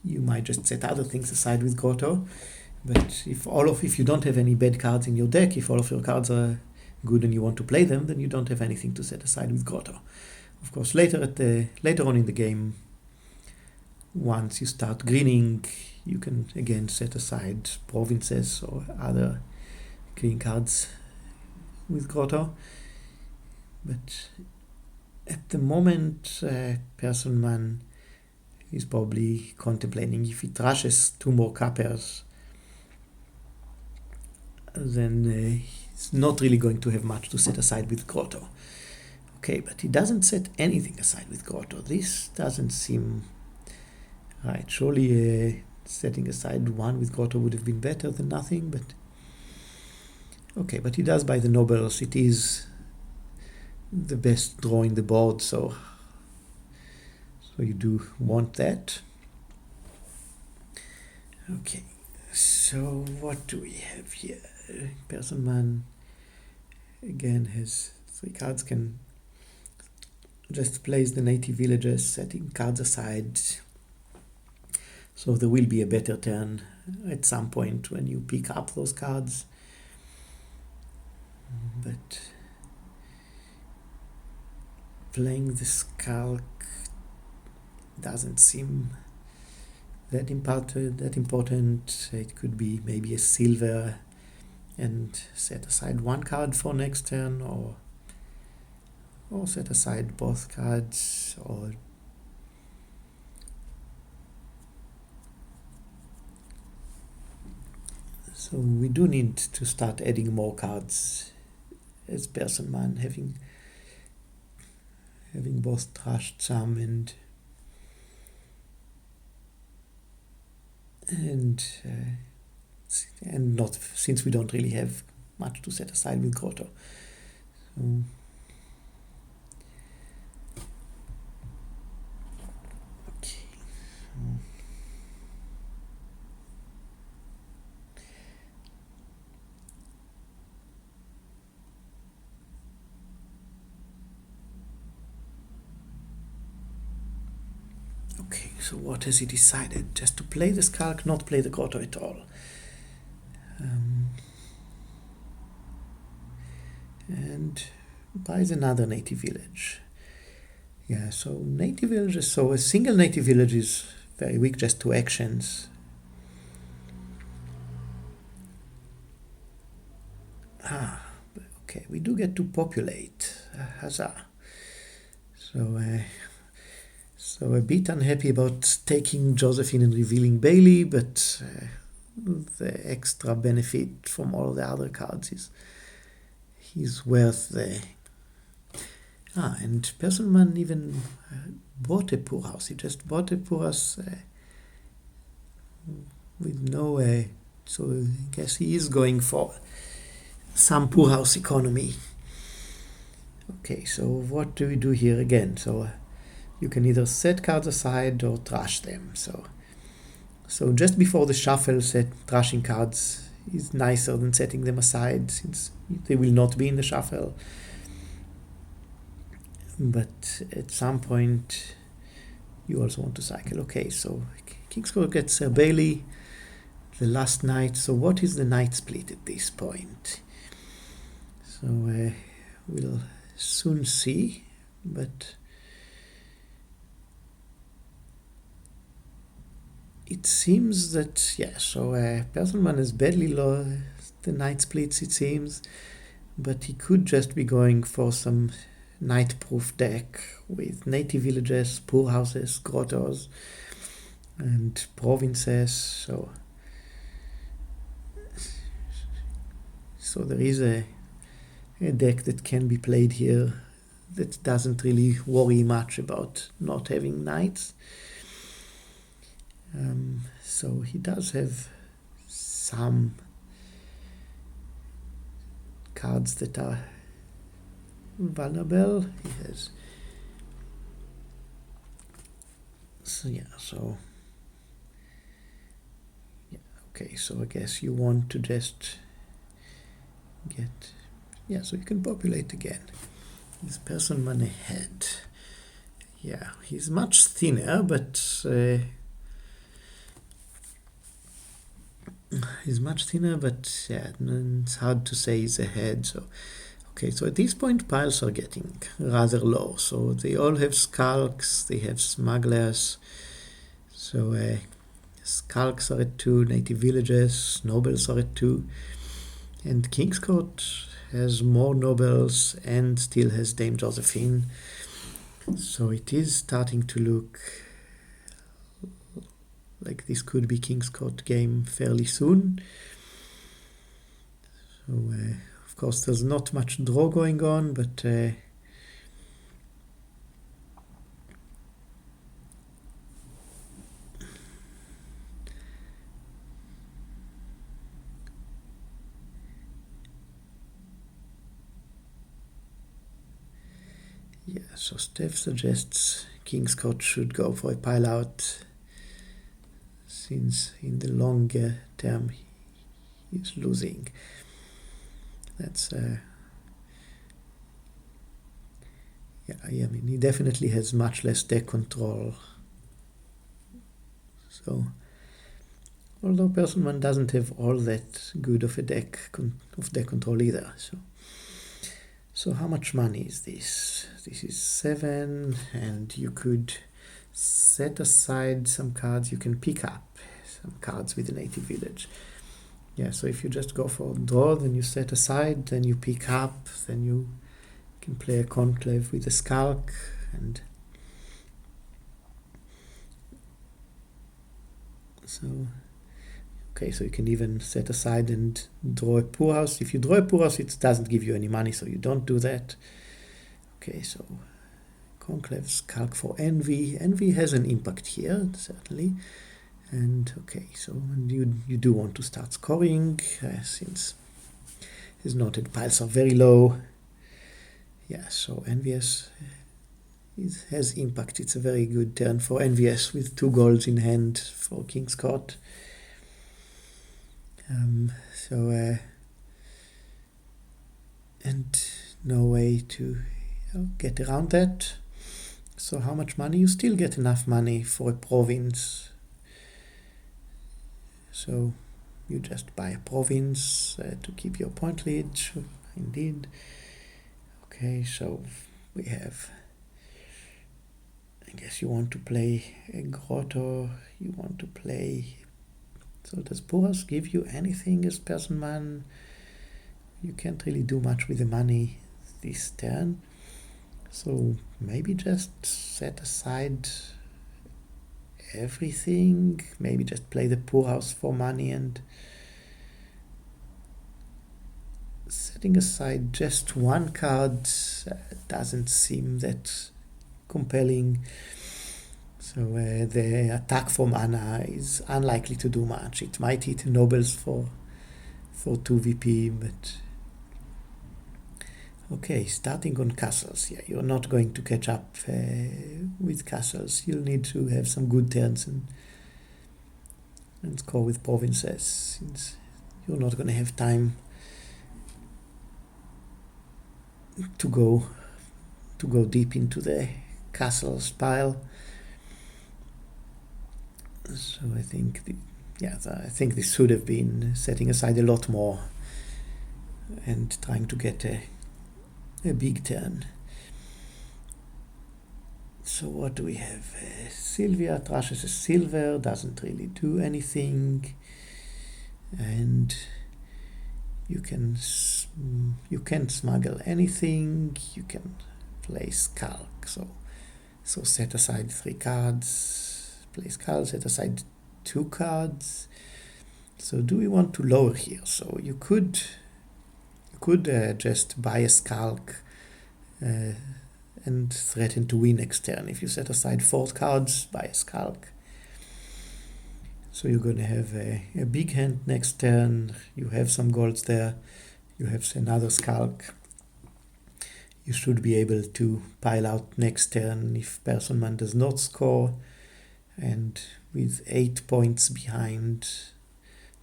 S1: you might just set other things aside with grotto. But if you don't have any bad cards in your deck, if all of your cards are good and you want to play them, then you don't have anything to set aside with grotto. Of course, later on in the game, once you start greening, you can again set aside provinces or other green cards with grotto. But at the moment, Personman is probably contemplating if he trashes 2 more Cappers, then he's not really going to have much to set aside with grotto. Okay, but he doesn't set anything aside with grotto. This doesn't seem right. Surely setting aside 1 with grotto would have been better than nothing, but okay, but he does buy the nobles. It is the best draw in the board, so you do want that. Okay, so what do we have here? Personman again has 3 cards, can just place the native villages, setting cards aside. So there will be a better turn at some point when you pick up those cards. But playing the Skulk doesn't seem that important. It could be maybe a silver and set aside one card for next turn, or set aside both cards, or so we do need to start adding more cards as Personman, having both trashed some and not, since we don't really have much to set aside with Grotto. So, okay. Okay, so what has he decided? Just to play the Skulk, not play the Grotto at all. And buys another native village. Yeah, so native villages, so a single native village is very weak, just 2 actions. Okay, we do get to populate. Huzzah. So a bit unhappy about taking Josephine and revealing Bailey, but the extra benefit from all the other cards is worth the... and Personman even bought a poor house. He just bought a poor house with no... so I guess he is going for some poor house economy. Okay, so what do we do here again? So you can either set cards aside or trash them. So just before the shuffle, trashing cards is nicer than setting them aside, since they will not be in the shuffle. But at some point, you also want to cycle. Okay, so kingsSkort gets Bailey, the last knight. So what is the knight split at this point? So we'll soon see, but it seems that, yeah, so Personman has badly lost the knight splits, it seems, but he could just be going for some knight-proof deck with native villages, poor houses, grottos, and provinces. So there is a deck that can be played here that doesn't really worry much about not having knights. So he does have some cards that are vulnerable. He has... okay, so I guess you want to just get... yeah, so you can populate again. Is Personman ahead? Yeah, he's much thinner, but yeah, it's hard to say he's ahead. So okay, so at this point piles are getting rather low. So they all have skulks, they have smugglers. So skulks are at 2, native villages, nobles are at 2, and kingsSkort has more nobles and still has Dame Josephine. So it is starting to look like this could be kingsSkort game fairly soon. So of course there's not much draw going on, but yeah, so Steph suggests kingsSkort should go for a pile out, since in the longer term he's losing. That's I mean, he definitely has much less deck control. So although Personman doesn't have all that good of a deck control either. So how much money is this? This is 7, and you could set aside some cards. You can pick up some cards with the native village. Yeah, so if you just go for draw, then you set aside, then you pick up, then you can play a conclave with a skulk, and so okay, so you can even set aside and draw a poor house. If you draw a poor house, it doesn't give you any money, so you don't do that. Okay, so conclave, skulk for envy. Envy has an impact here, certainly. And okay, so you do want to start scoring since his noted piles are very low. Yeah, so envious has impact. It's a very good turn for envious with 2 golds in hand for kingsSkort. And no way to get around that. So how much money? You still get enough money for a province. So you just buy a province to keep your point lead. Indeed. Okay, so we have, I guess you want to play a grotto, you want to play, so does Boras give you anything as Personman? You can't really do much with the money this turn, so maybe just set aside everything, maybe just play the poor house for money, and setting aside just 1 card doesn't seem that compelling. So the attack for mana is unlikely to do much. It might hit nobles for 2 VP, but okay, starting on castles. Yeah, you're not going to catch up with castles. You'll need to have some good turns and score with provinces, since you're not going to have time to go deep into the castles pile. So I think I think this should have been setting aside a lot more and trying to get a big turn. So what do we have? Sylvia trashes a silver, doesn't really do anything, and you can't smuggle anything. You can play skulk. So set aside 3 cards, play skulk, set aside 2 cards. So do we want to lower here? So you could just buy a skulk and threaten to win next turn. If you set aside 4 cards, buy a skulk. So you're going to have a big hand next turn. You have some golds there. You have another skulk. You should be able to pile out next turn if Personman does not score. And with 8 points behind,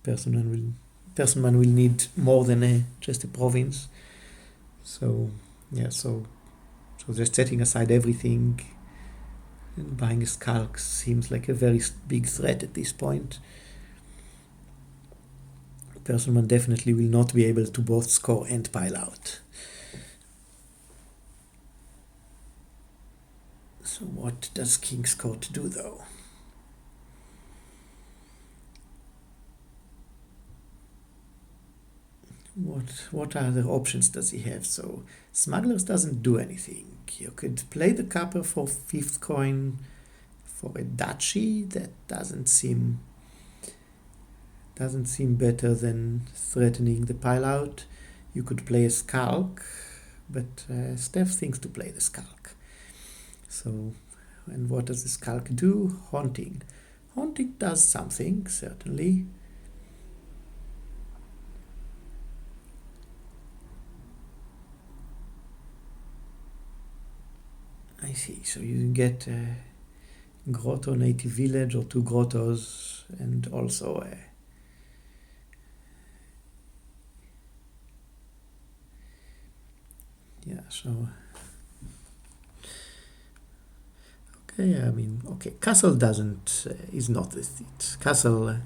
S1: Personman will need more than just a province. So yeah, so just setting aside everything and buying a skulk seems like a very big threat at this point. Personman definitely will not be able to both score and pile out. So what does kingsSkort do though? What other options does he have? So Smugglers doesn't do anything. You could play the copper for 5th coin for a duchy. That doesn't seem better than threatening the pile out. You could play a skulk, but Steph thinks to play the skulk. So, and what does the skulk do? Haunting. Haunting does something, certainly. I see. So you get a grotto native village or 2 grottos, and also a so okay. I mean, okay. Castle is not it. Castle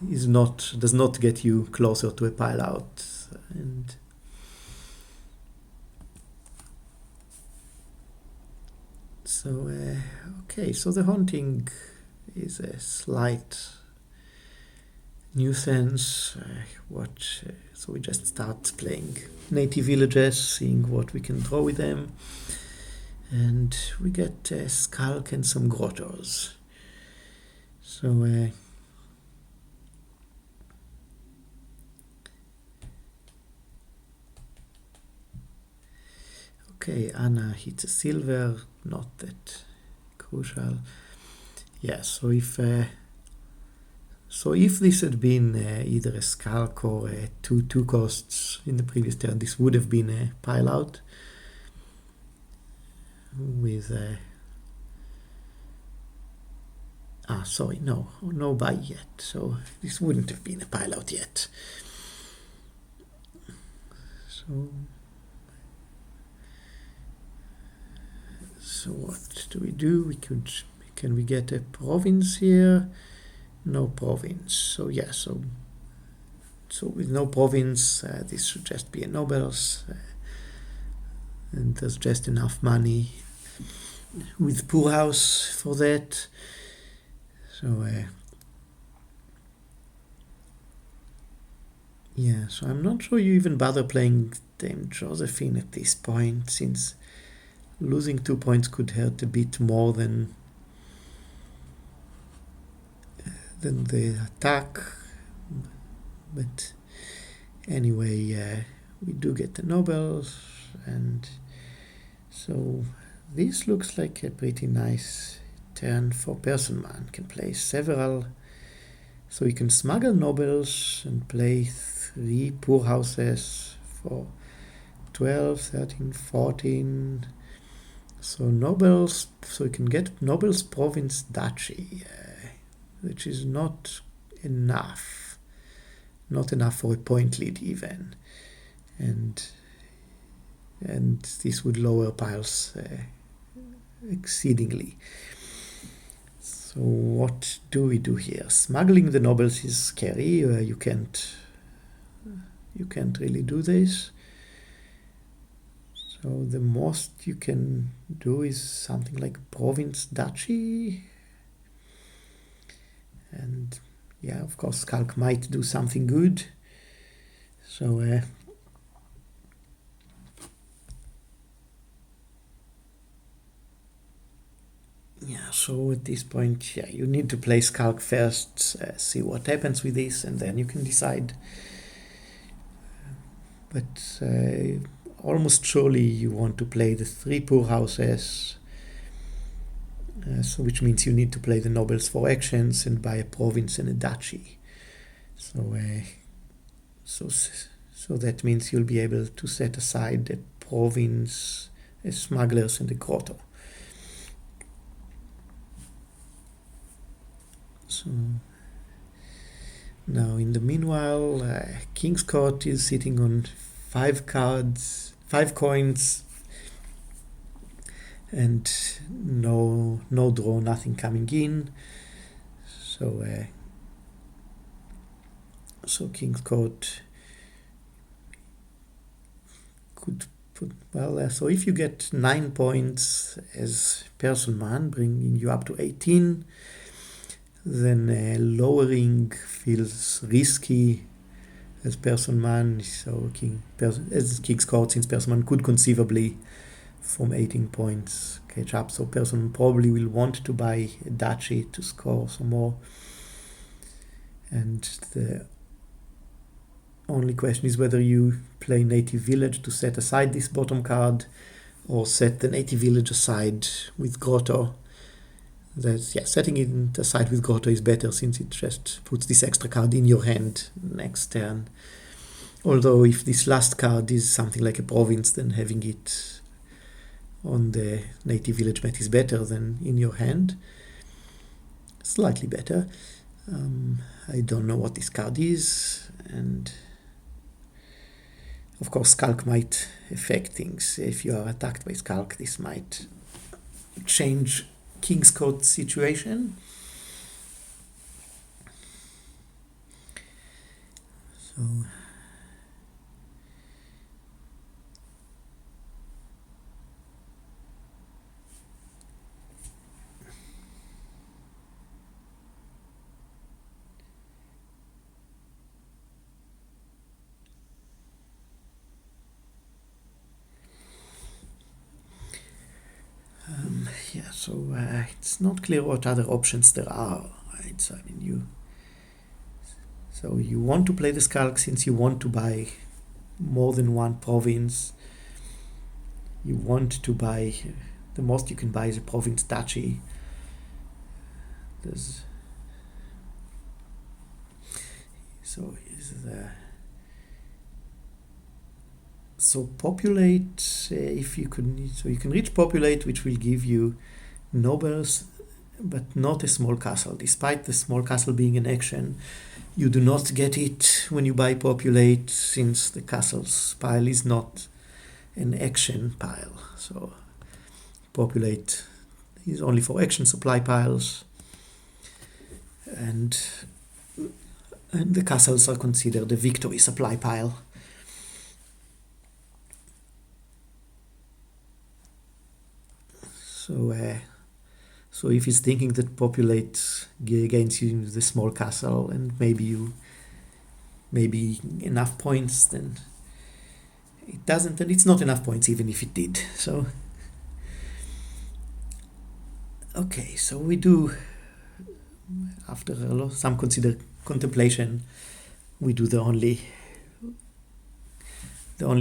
S1: does not get you closer to a pile out, and so Okay, so the haunting is a slight nuisance. So we just start playing native villages, seeing what we can draw with them, and we get a skulk and some grottos. So okay, Anna hits a silver, not that crucial. Yeah, so if this had been either a skulk or two costs in the previous turn, this would have been a pile out with sorry, no buy yet, so this wouldn't have been a pile out yet. So what do we do? Can we get a province here? No province. So yeah, so with no province, this should just be a nobles, and there's just enough money with poor house for that. So yeah, so I'm not sure you even bother playing Dame Josephine at this point, since losing 2 points could hurt a bit more than the attack. But anyway, we do get the nobles, and so this looks like a pretty nice turn for Personman. Can play several, so you can smuggle nobles and play 3 poor houses for 12, 13, 14. So nobles, so you can get nobles, province, duchy, which is not enough for a point lead even, and this would lower piles exceedingly. So what do we do here? Smuggling the nobles is scary. You can't really do this. So the most you can do is something like province, duchy, and yeah, of course, Skulk might do something good. So yeah, so at this point, yeah, you need to play Skulk first, see what happens with this, and then you can decide. But almost surely you want to play the 3 poor houses, so which means you need to play the nobles for actions and buy a province and a duchy. So so that means you'll be able to set aside a province, a smugglers, and a grotto. So now in the meanwhile, kingsSkort is sitting on 5 coins, and no draw, nothing coming in. So so kingsSkort could put, well, so if you get 9 points as Personman, bringing you up to 18, then lowering feels risky as Personman. So as kingsSkort, since Personman could conceivably from 18 points catch up, so Personman probably will want to buy a duchy to score some more. And the only question is whether you play native village to set aside this bottom card, or set the native village aside with grotto. Setting it aside with grotto is better, since it just puts this extra card in your hand next turn. Although if this last card is something like a province, then having it on the native village mat is better than in your hand. Slightly better. I don't know what this card is, and of course Skulk might affect things. If you are attacked by Skulk, this might change kingsSkort's situation. So so it's not clear what other options there are, right? So I mean, so you want to play the skulk since you want to buy more than one province. You want to buy, the most you can buy is a province duchy. So populate, if you can, so you can reach populate, which will give you nobles, but not a small castle. Despite the small castle being an action, you do not get it when you buy populate, since the castle's pile is not an action pile. So populate is only for action supply piles, and the castles are considered a victory supply pile. So if he's thinking that populate gains you the small castle and maybe enough points, then it doesn't, and it's not enough points even if it did. So okay, so we do, after some contemplation, we do the only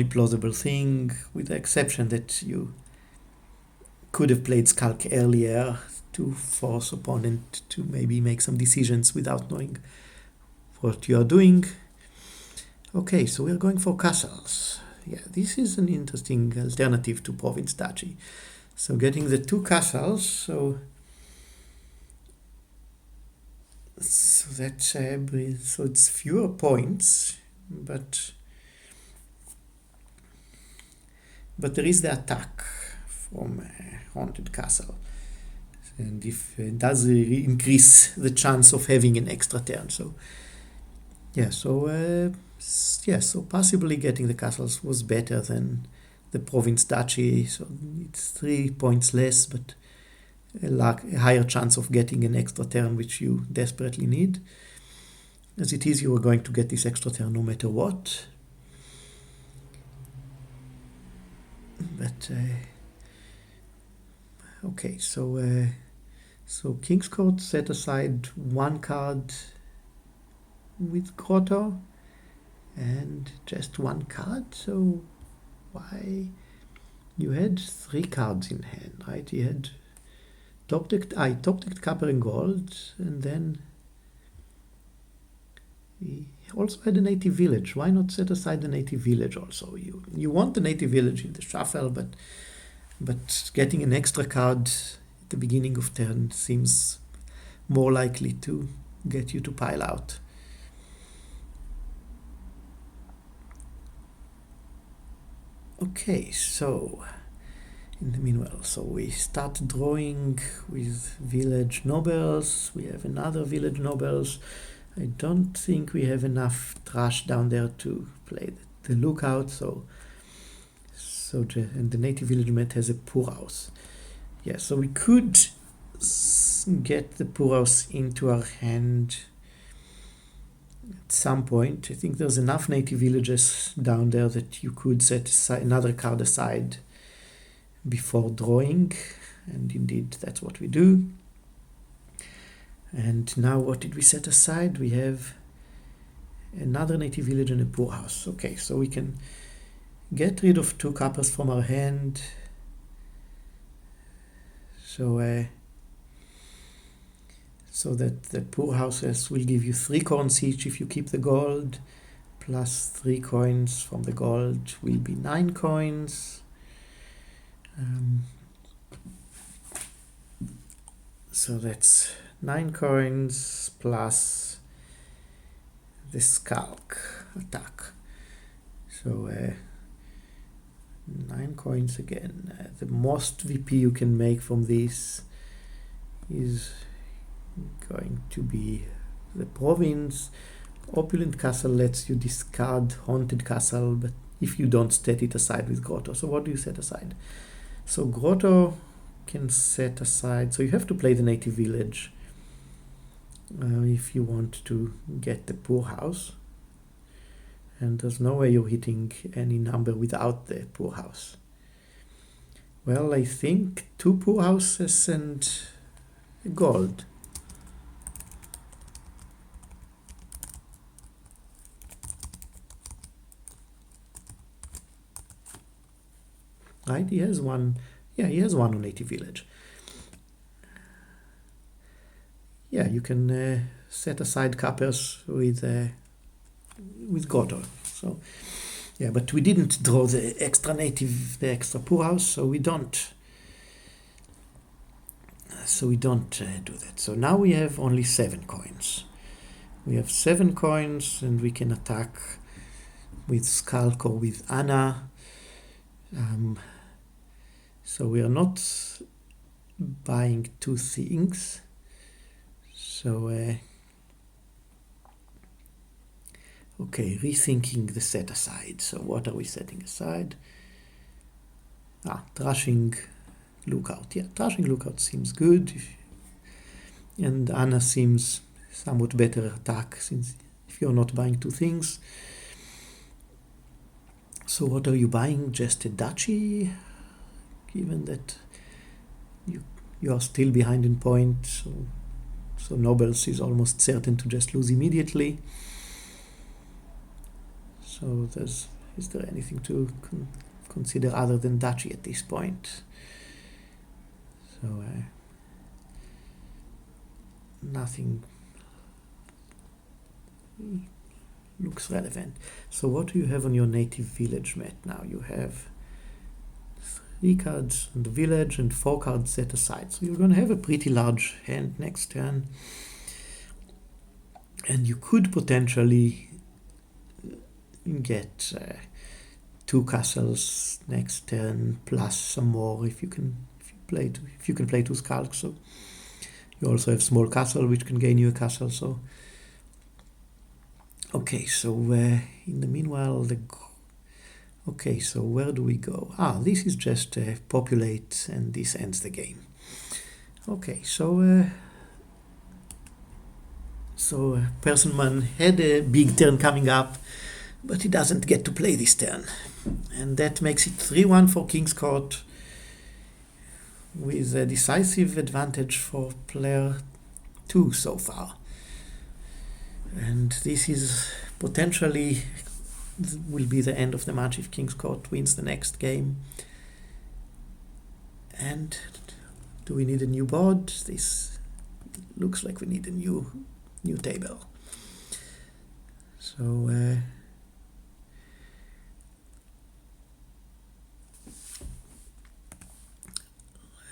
S1: plausible thing, with the exception that you could have played Skulk earlier to force opponent to maybe make some decisions without knowing what you are doing. Okay, so we're going for castles. Yeah, this is an interesting alternative to province duchy. So getting the 2 castles, so that's so it's fewer points, but there is the attack from a haunted castle, and if it does increase the chance of having an extra turn. So yeah, so possibly getting the castles was better than the province duchy. So it's 3 points less, but a higher chance of getting an extra turn, which you desperately need. As it is, you are going to get this extra turn no matter what. But okay, so kingsSkort set aside 1 card with grotto and just 1 card. So why? You had 3 cards in hand, right? You had top decked copper and gold, and then he also had a native village. Why not set aside the native village also? You want the native village in the shuffle, but getting an extra card at the beginning of turn seems more likely to get you to pile out. Okay, so in the meanwhile, so we start drawing with village nobles. We have another village nobles. I don't think we have enough trash down there to play the lookout. So and the native village mat has a poor house. Yeah, so we could get the poor house into our hand at some point. I think there's enough native villages down there that you could set another card aside before drawing, and indeed that's what we do. And now what did we set aside? We have another native village and a poor house. Okay, so we can get rid of 2 coppers from our hand. So that the poor houses will give you 3 coins each if you keep the gold, plus 3 coins from the gold will be 9 coins. So that's 9 coins plus the skulk attack. So 9 coins again. The most VP you can make from this is going to be the province. Opulent castle lets you discard haunted castle, but if you don't set it aside with grotto. So what do you set aside? So grotto can set aside, so you have to play the native village if you want to get the poor house, and there's no way you're hitting any number without the poor house. Well, I think 2 poor houses and gold. Right? He has one. Yeah, he has one on native village. Yeah, you can set aside coppers with gold. So yeah, but we didn't draw the extra native, the extra poor house, so we don't. Do that. So now we have only 7 coins. We have 7 coins, and we can attack with Skulk or with Anna. So we are not buying 2 things. So okay, rethinking the set aside. So what are we setting aside? Thrashing Lookout. Yeah, Thrashing Lookout seems good. And Anna seems somewhat better attack, since if you're not buying 2 things. So what are you buying? Just a duchy? Given that you are still behind in point, so nobles is almost certain to just lose immediately. So is there anything to consider other than duchy at this point? So nothing looks relevant. So what do you have on your native village mat now? You have 3 cards on the village and 4 cards set aside. So you're going to have a pretty large hand next turn. And you could potentially get 2 castles next turn plus some more if you can play 2 skulks. So you also have small castle which can gain you a castle. So okay, so in the meanwhile okay, so where do we go? This is just populate, and this ends the game. Okay, so Personman had a big turn coming up, but he doesn't get to play this turn. And that makes it 3-1 for kingsSkort, with a decisive advantage for player 2 so far. And this is potentially will be the end of the match if kingsSkort wins the next game. And do we need a new board? This looks like we need a new table. So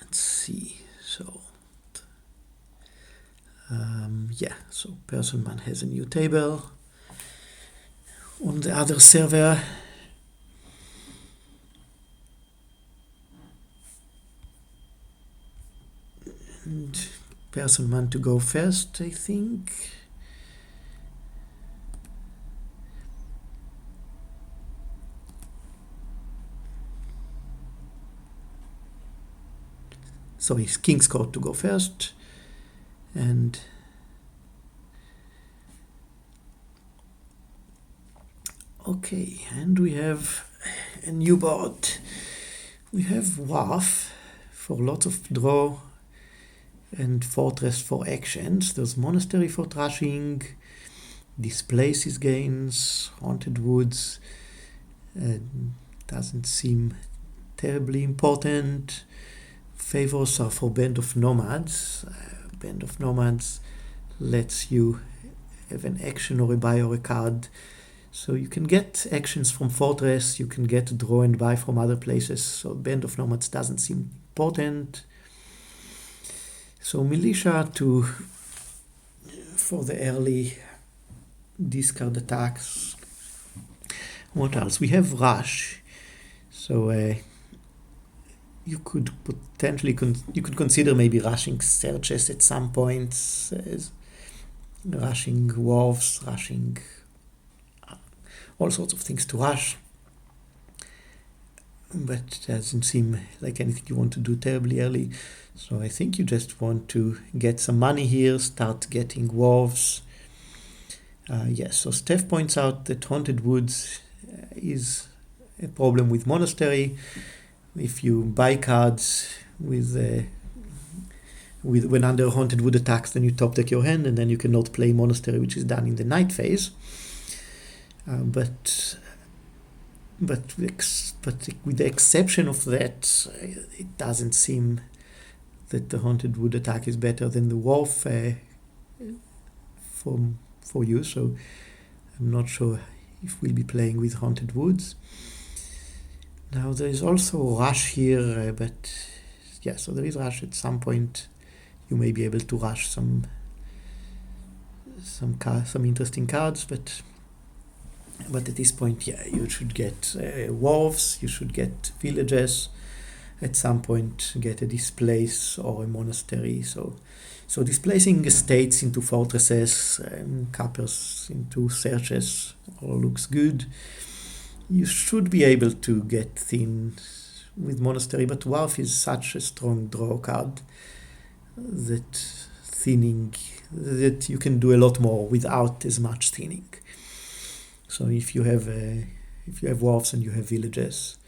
S1: let's see. So so Personman has a new table on the other server. And Personman to go first, I think. So it's kingsSkort to go first. And okay, and we have a new board. We have wharf for lots of draw and fortress for actions. There's monastery for thrashing, displaces gains, haunted woods. Doesn't seem terribly important. Favors are for Band of Nomads. Band of Nomads lets you have an action or a buy or a card. So you can get actions from Fortress, you can get draw and buy from other places. So Band of Nomads doesn't seem important. So Militia for the early discard attacks. What else? We have Rush. So you could potentially consider maybe rushing searches at some points, rushing wharfs, rushing all sorts of things to rush. But it doesn't seem like anything you want to do terribly early. So I think you just want to get some money here, start getting wharves. Yes, so Steph points out that Haunted Woods is a problem with Monastery. if you buy cards with when under haunted wood attacks, then you top deck your hand, and then you cannot play monastery, which is done in the night phase. But with the exception of that, it doesn't seem that the haunted wood attack is better than the wharf for you. So I'm not sure if we'll be playing with haunted woods. Now there is also rush here, but yeah, so there is rush. At some point you may be able to rush some interesting cards, but at this point, yeah, you should get wharves, you should get villages, at some point get a displace or a monastery. So displacing estates into fortresses, cappers into searches, all looks good. You should be able to get thin with monastery, but wharf is such a strong draw card that you can do a lot more without as much thinning. So if you have wharfs and you have villages,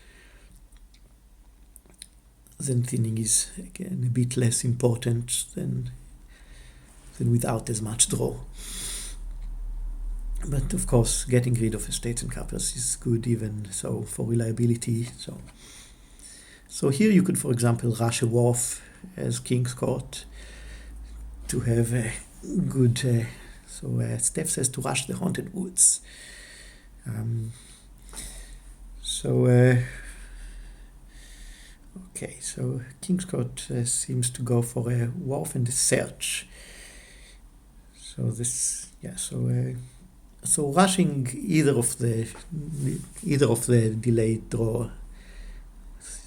S1: then thinning is again a bit less important than without as much draw. But of course, getting rid of estates and cappers is good even so for reliability. So here you could, for example, rush a wharf as kingsSkort to have a good. Steph says to rush the haunted woods. Okay, so kingsSkort seems to go for a wharf and a search. So rushing either of the delayed draw,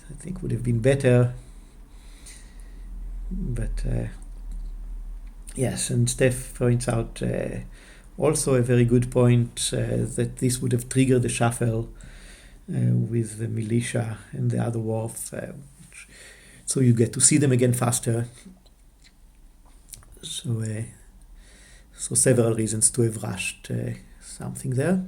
S1: I think would have been better. But yes, and Steph points out also a very good point that this would have triggered the shuffle with the militia and the other wharf, so you get to see them again faster. So several reasons to have rushed something there.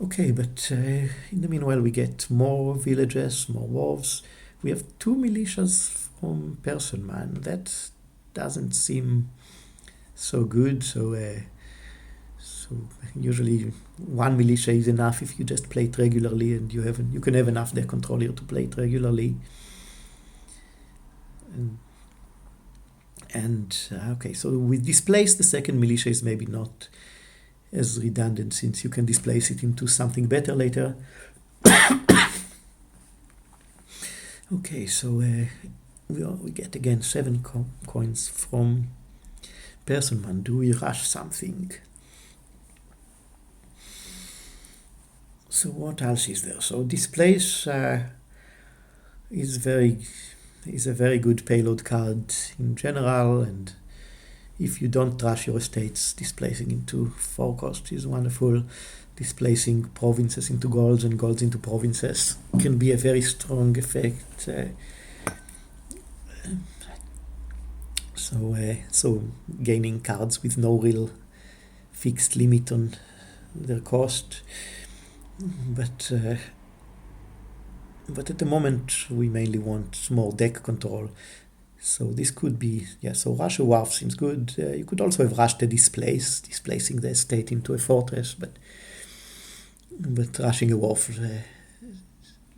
S1: Okay, but in the meanwhile we get more villages, more wharves. We have 2 militias from Personman. That doesn't seem so good. So usually 1 militia is enough if you just play it regularly, and you can have enough deck control here to play it regularly. Okay, so with displace, the second militia is maybe not as redundant since you can displace it into something better later. Okay, so we get again 7 coins from Personman. Do we rush something? So what else is there? So displace is a very good payload card in general, and if you don't rush your estates, displacing into 4 cost is wonderful. Displacing provinces into golds and golds into provinces can be a very strong effect. So gaining cards with no real fixed limit on their cost. But at the moment we mainly want more deck control. So this could be, so rush a wharf seems good. You could also have rushed a displacing the estate into a fortress, but rushing a wharf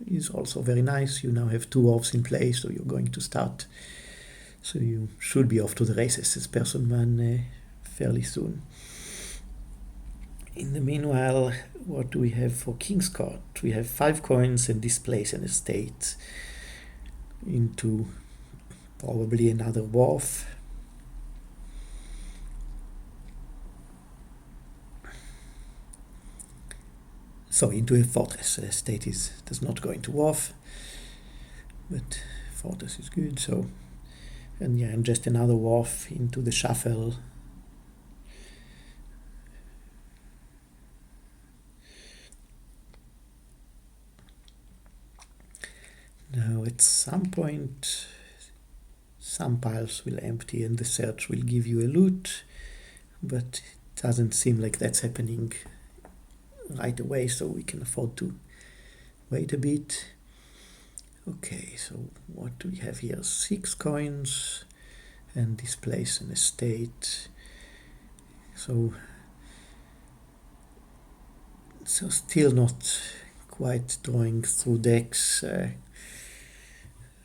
S1: is also very nice. You now have 2 wharfs in place, so you're going to start. So you should be off to the races as Personman fairly soon. In the meanwhile, what do we have for kingsSkort? We have 5 coins and displace an estate into probably another wharf. So into a fortress. Estate does not go into wharf, but fortress is good. So and just another wharf into the shuffle. Now at some point some piles will empty and the search will give you a loot, but it doesn't seem like that's happening right away, so we can afford to wait a bit. Okay, so what do we have here? 6 coins and displace an estate. So still not quite drawing through decks,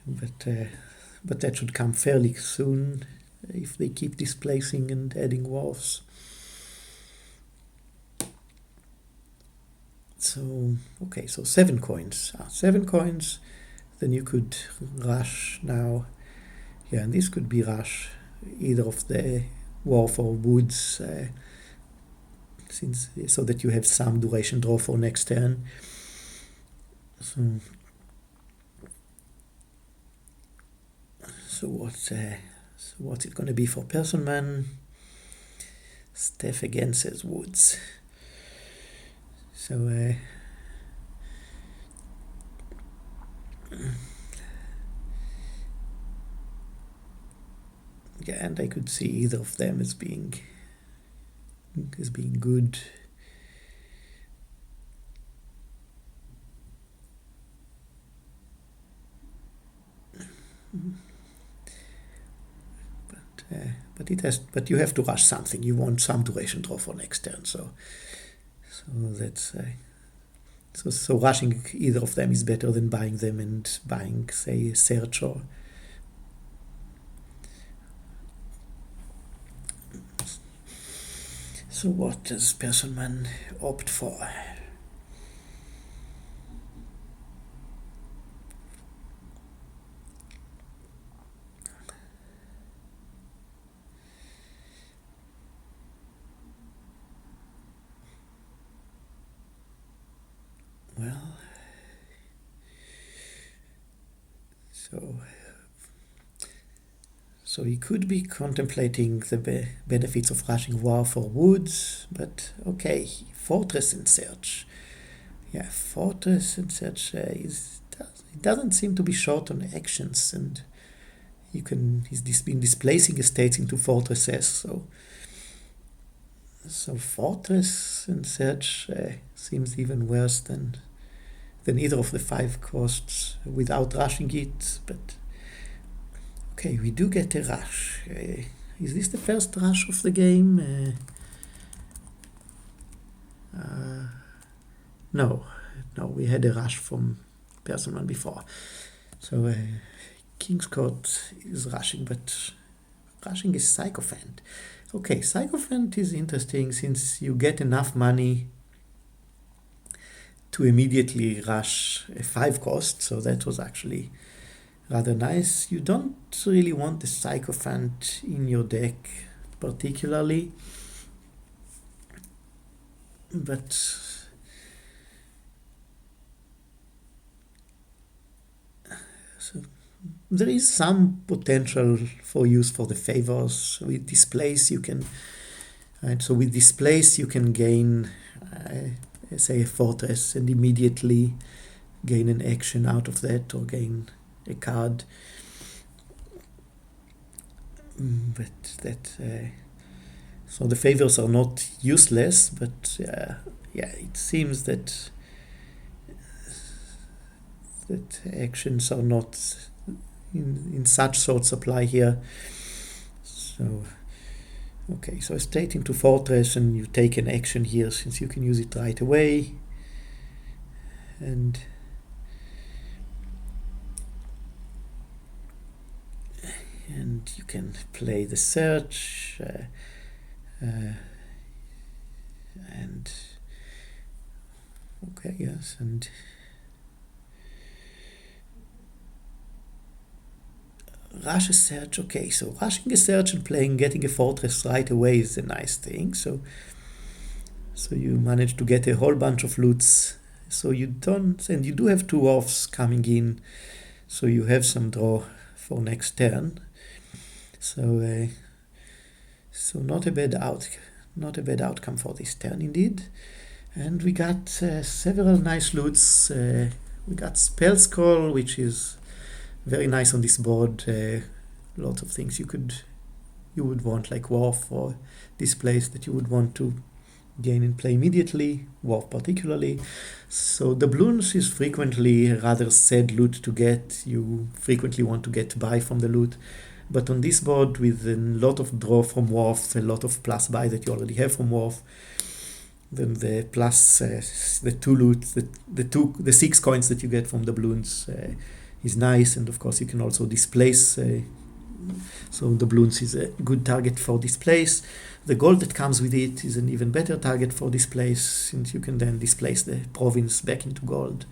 S1: but that should come fairly soon if they keep displacing and adding wharfs. So, okay, so 7 coins. 7 coins, then you could rush now. Yeah, and this could be rush, either of the wharf or woods, so that you have some duration draw for next turn. So what's it going to be for Personman? Steph again says woods. So yeah, and I could see either of them as being good. But you have to rush something. You want some duration draw for next turn. So that's so rushing either of them is better than buying them and buying, say, a search or. So what does Personman opt for? Well, so he could be contemplating the benefits of rushing wharf or woods, but okay, fortress and search. Yeah, fortress and search it doesn't seem to be short on actions, and he's been displacing estates into fortresses, so fortress and search seems even worse than either of the 5 costs without rushing it, but okay, we do get a rush. Is this the first rush of the game? No, we had a rush from Personman before. So kingsSkort is rushing, but rushing is sycophant. Okay, sycophant is interesting since you get enough money to immediately rush a 5 cost, so that was actually rather nice. You don't really want the sycophant in your deck particularly, but so there is some potential for use for the favors. With displace you can gain say a fortress and immediately gain an action out of that or gain a card, but so the favors are not useless, but it seems that actions are not in such short supply here. So okay, so estate into fortress, and you take an action here since you can use it right away, and you can play the search, and okay, yes, and rush a search. Okay, so rushing a search and getting a fortress right away is a nice thing. So you manage to get a whole bunch of loots. So you do have 2 wharfs coming in, so you have some draw for next turn. So not a bad outcome for this turn indeed. And we got several nice loots. We got spell scroll, which is very nice on this board. Lots of things you would want, like wharf or displace, that you would want to gain in play immediately, wharf particularly. So doubloons is frequently a rather sad loot to get. You frequently want to get buy from the loot. But on this board, with a lot of draw from wharf, a lot of plus buy that you already have from wharf, then the plus the two loot, the 6 coins that you get from doubloons is nice, and of course you can also displace. So doubloons is a good target for displace. The gold that comes with it is an even better target for displace, since you can then displace the province back into gold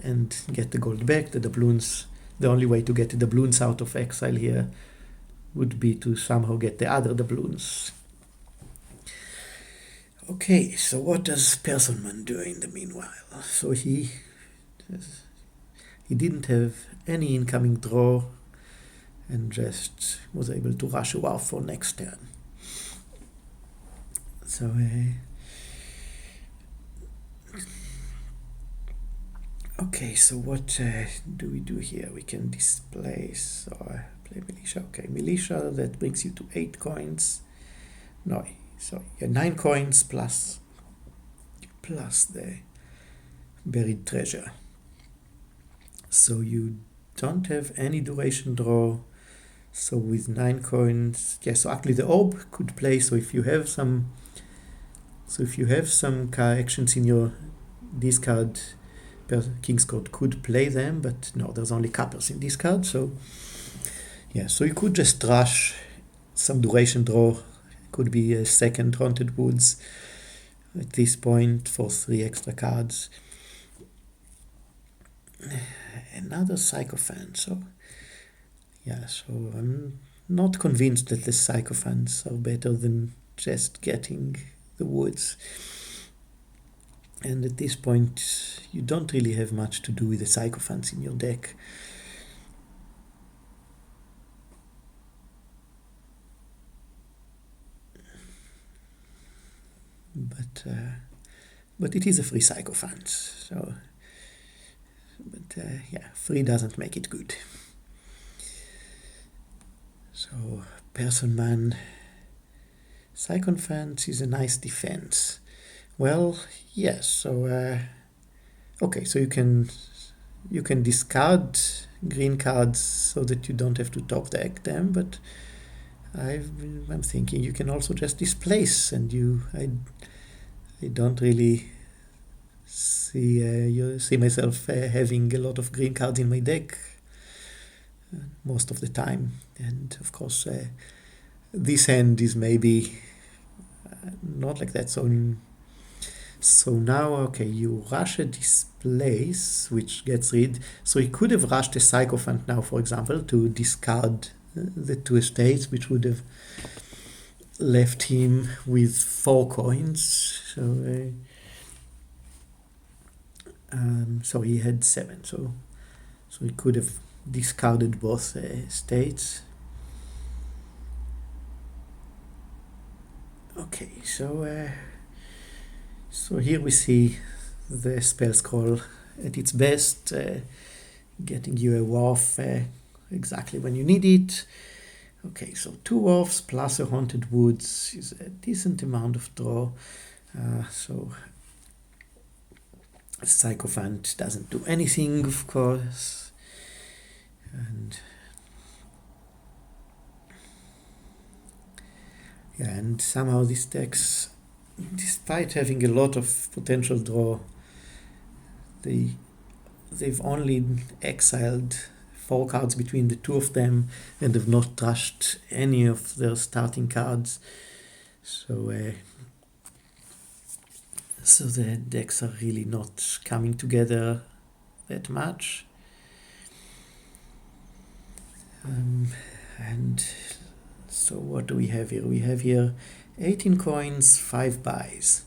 S1: and get the gold back. The doubloons, the only way to get the doubloons out of exile here would be to somehow get the other doubloons. Okay, so what does Personman do in the meanwhile? So he didn't have any incoming draw and just was able to rush a wharf for next turn. So okay, so what do we do here? We can displace or play militia. Okay, militia, that brings you to 8 coins. No, sorry, 9 coins plus the buried treasure. So you don't have any duration draw. So with 9 coins, yeah, so actually the orb could play. So if you have some actions in your discard, kingsSkort could play them, but no, there's only coppers in discard. So yeah, so you could just rush some duration draw. Could be a second Haunted Woods at this point for 3 extra cards. Another Sycophant. So yeah, so I'm not convinced that the Sycophants are better than just getting the woods. And at this point, you don't really have much to do with the Sycophants in your deck. But it is a free Sycophant, so. But yeah, free doesn't make it good. So Personman, Sycophant is a nice defense. Well, yes. So okay, so you can discard green cards so that you don't have to top deck them. But I'm thinking you can also just displace, and I don't really see myself having a lot of green cards in my deck most of the time. And of course, this hand is maybe not like that. So now, okay, you rush a displace, which gets rid. So he could have rushed a Sycophant now, for example, to discard the 2 estates, which would have left him with 4 coins. So he had 7. So he could have discarded both estates. Okay, so here we see the spell scroll at its best, getting you a wharf exactly when you need it. Okay, so 2 wharfs plus a Haunted Woods is a decent amount of draw. So Sycophant doesn't do anything, of course. And somehow these decks, despite having a lot of potential draw, they've only exiled 4 cards between the 2 of them, and have not trashed any of their starting cards. So the decks are really not coming together that much. And so what do we have here? We have here 18 coins, 5 buys.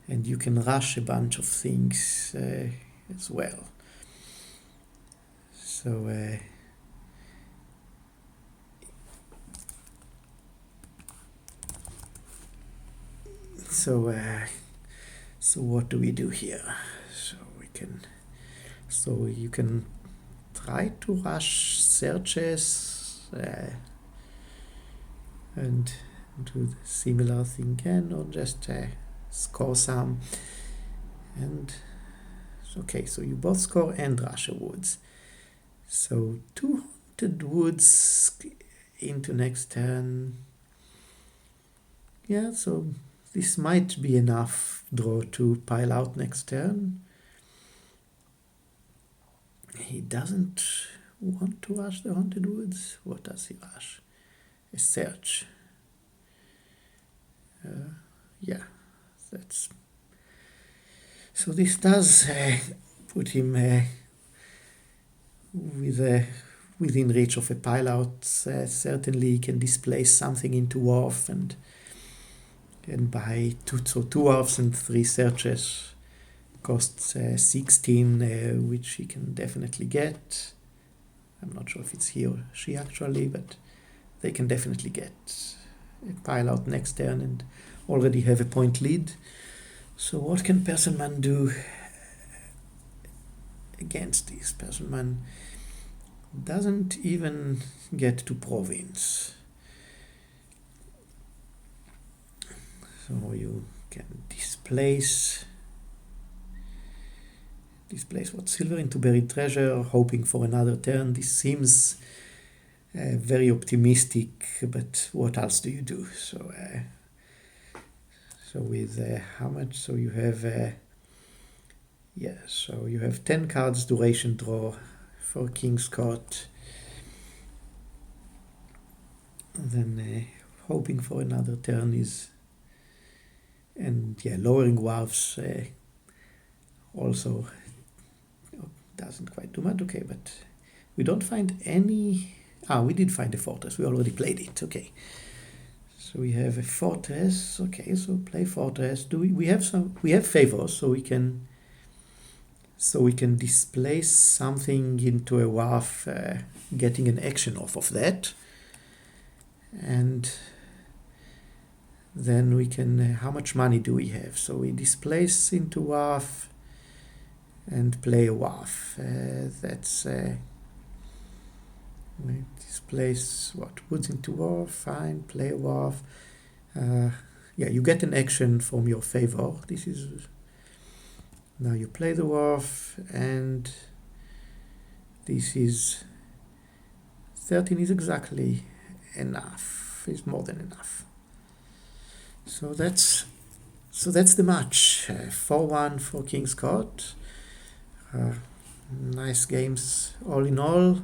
S1: And you can rush a bunch of things as well. So what do we do here? So you can try to rush searches and do the similar thing again, or just score some. And okay, so you both score and rush a woods. So 2 haunted woods into next turn. Yeah, so this might be enough draw to pile out next turn. He doesn't want to rush the haunted woods. What does he rush? A search. Yeah, that's... So this does put him within reach of a pile out. Certainly he can displace something into wharf and buy 2 wharfs and 3 searches. Costs 16, which he can definitely get. I'm not sure if it's he or she actually, but they can definitely get a pile out next turn and already have a point lead. So what can Personman do against this? Personman doesn't even get to province. So you can displace what silver into buried treasure, hoping for another turn. This seems very optimistic, but what else do you do? So with how much? So you have so you have 10 cards duration draw for kingsSkort. Then hoping for another turn is, and lowering wharfs also doesn't quite do much. Okay, but we don't find any. We did find a fortress. We already played it. Okay, so we have a fortress. Okay, so play fortress. We have favors, so we can displace something into a wharf, getting an action off of that, and then we can. How much money do we have? So we displace into wharf and play a wharf. That's we displace woods into wharf. Fine, play a wharf. You get an action from your favor. This is now you play the wharf, and this is 13 is exactly enough. Is more than enough. So that's the match. 4-1 for kingsSkort. Nice games all in all.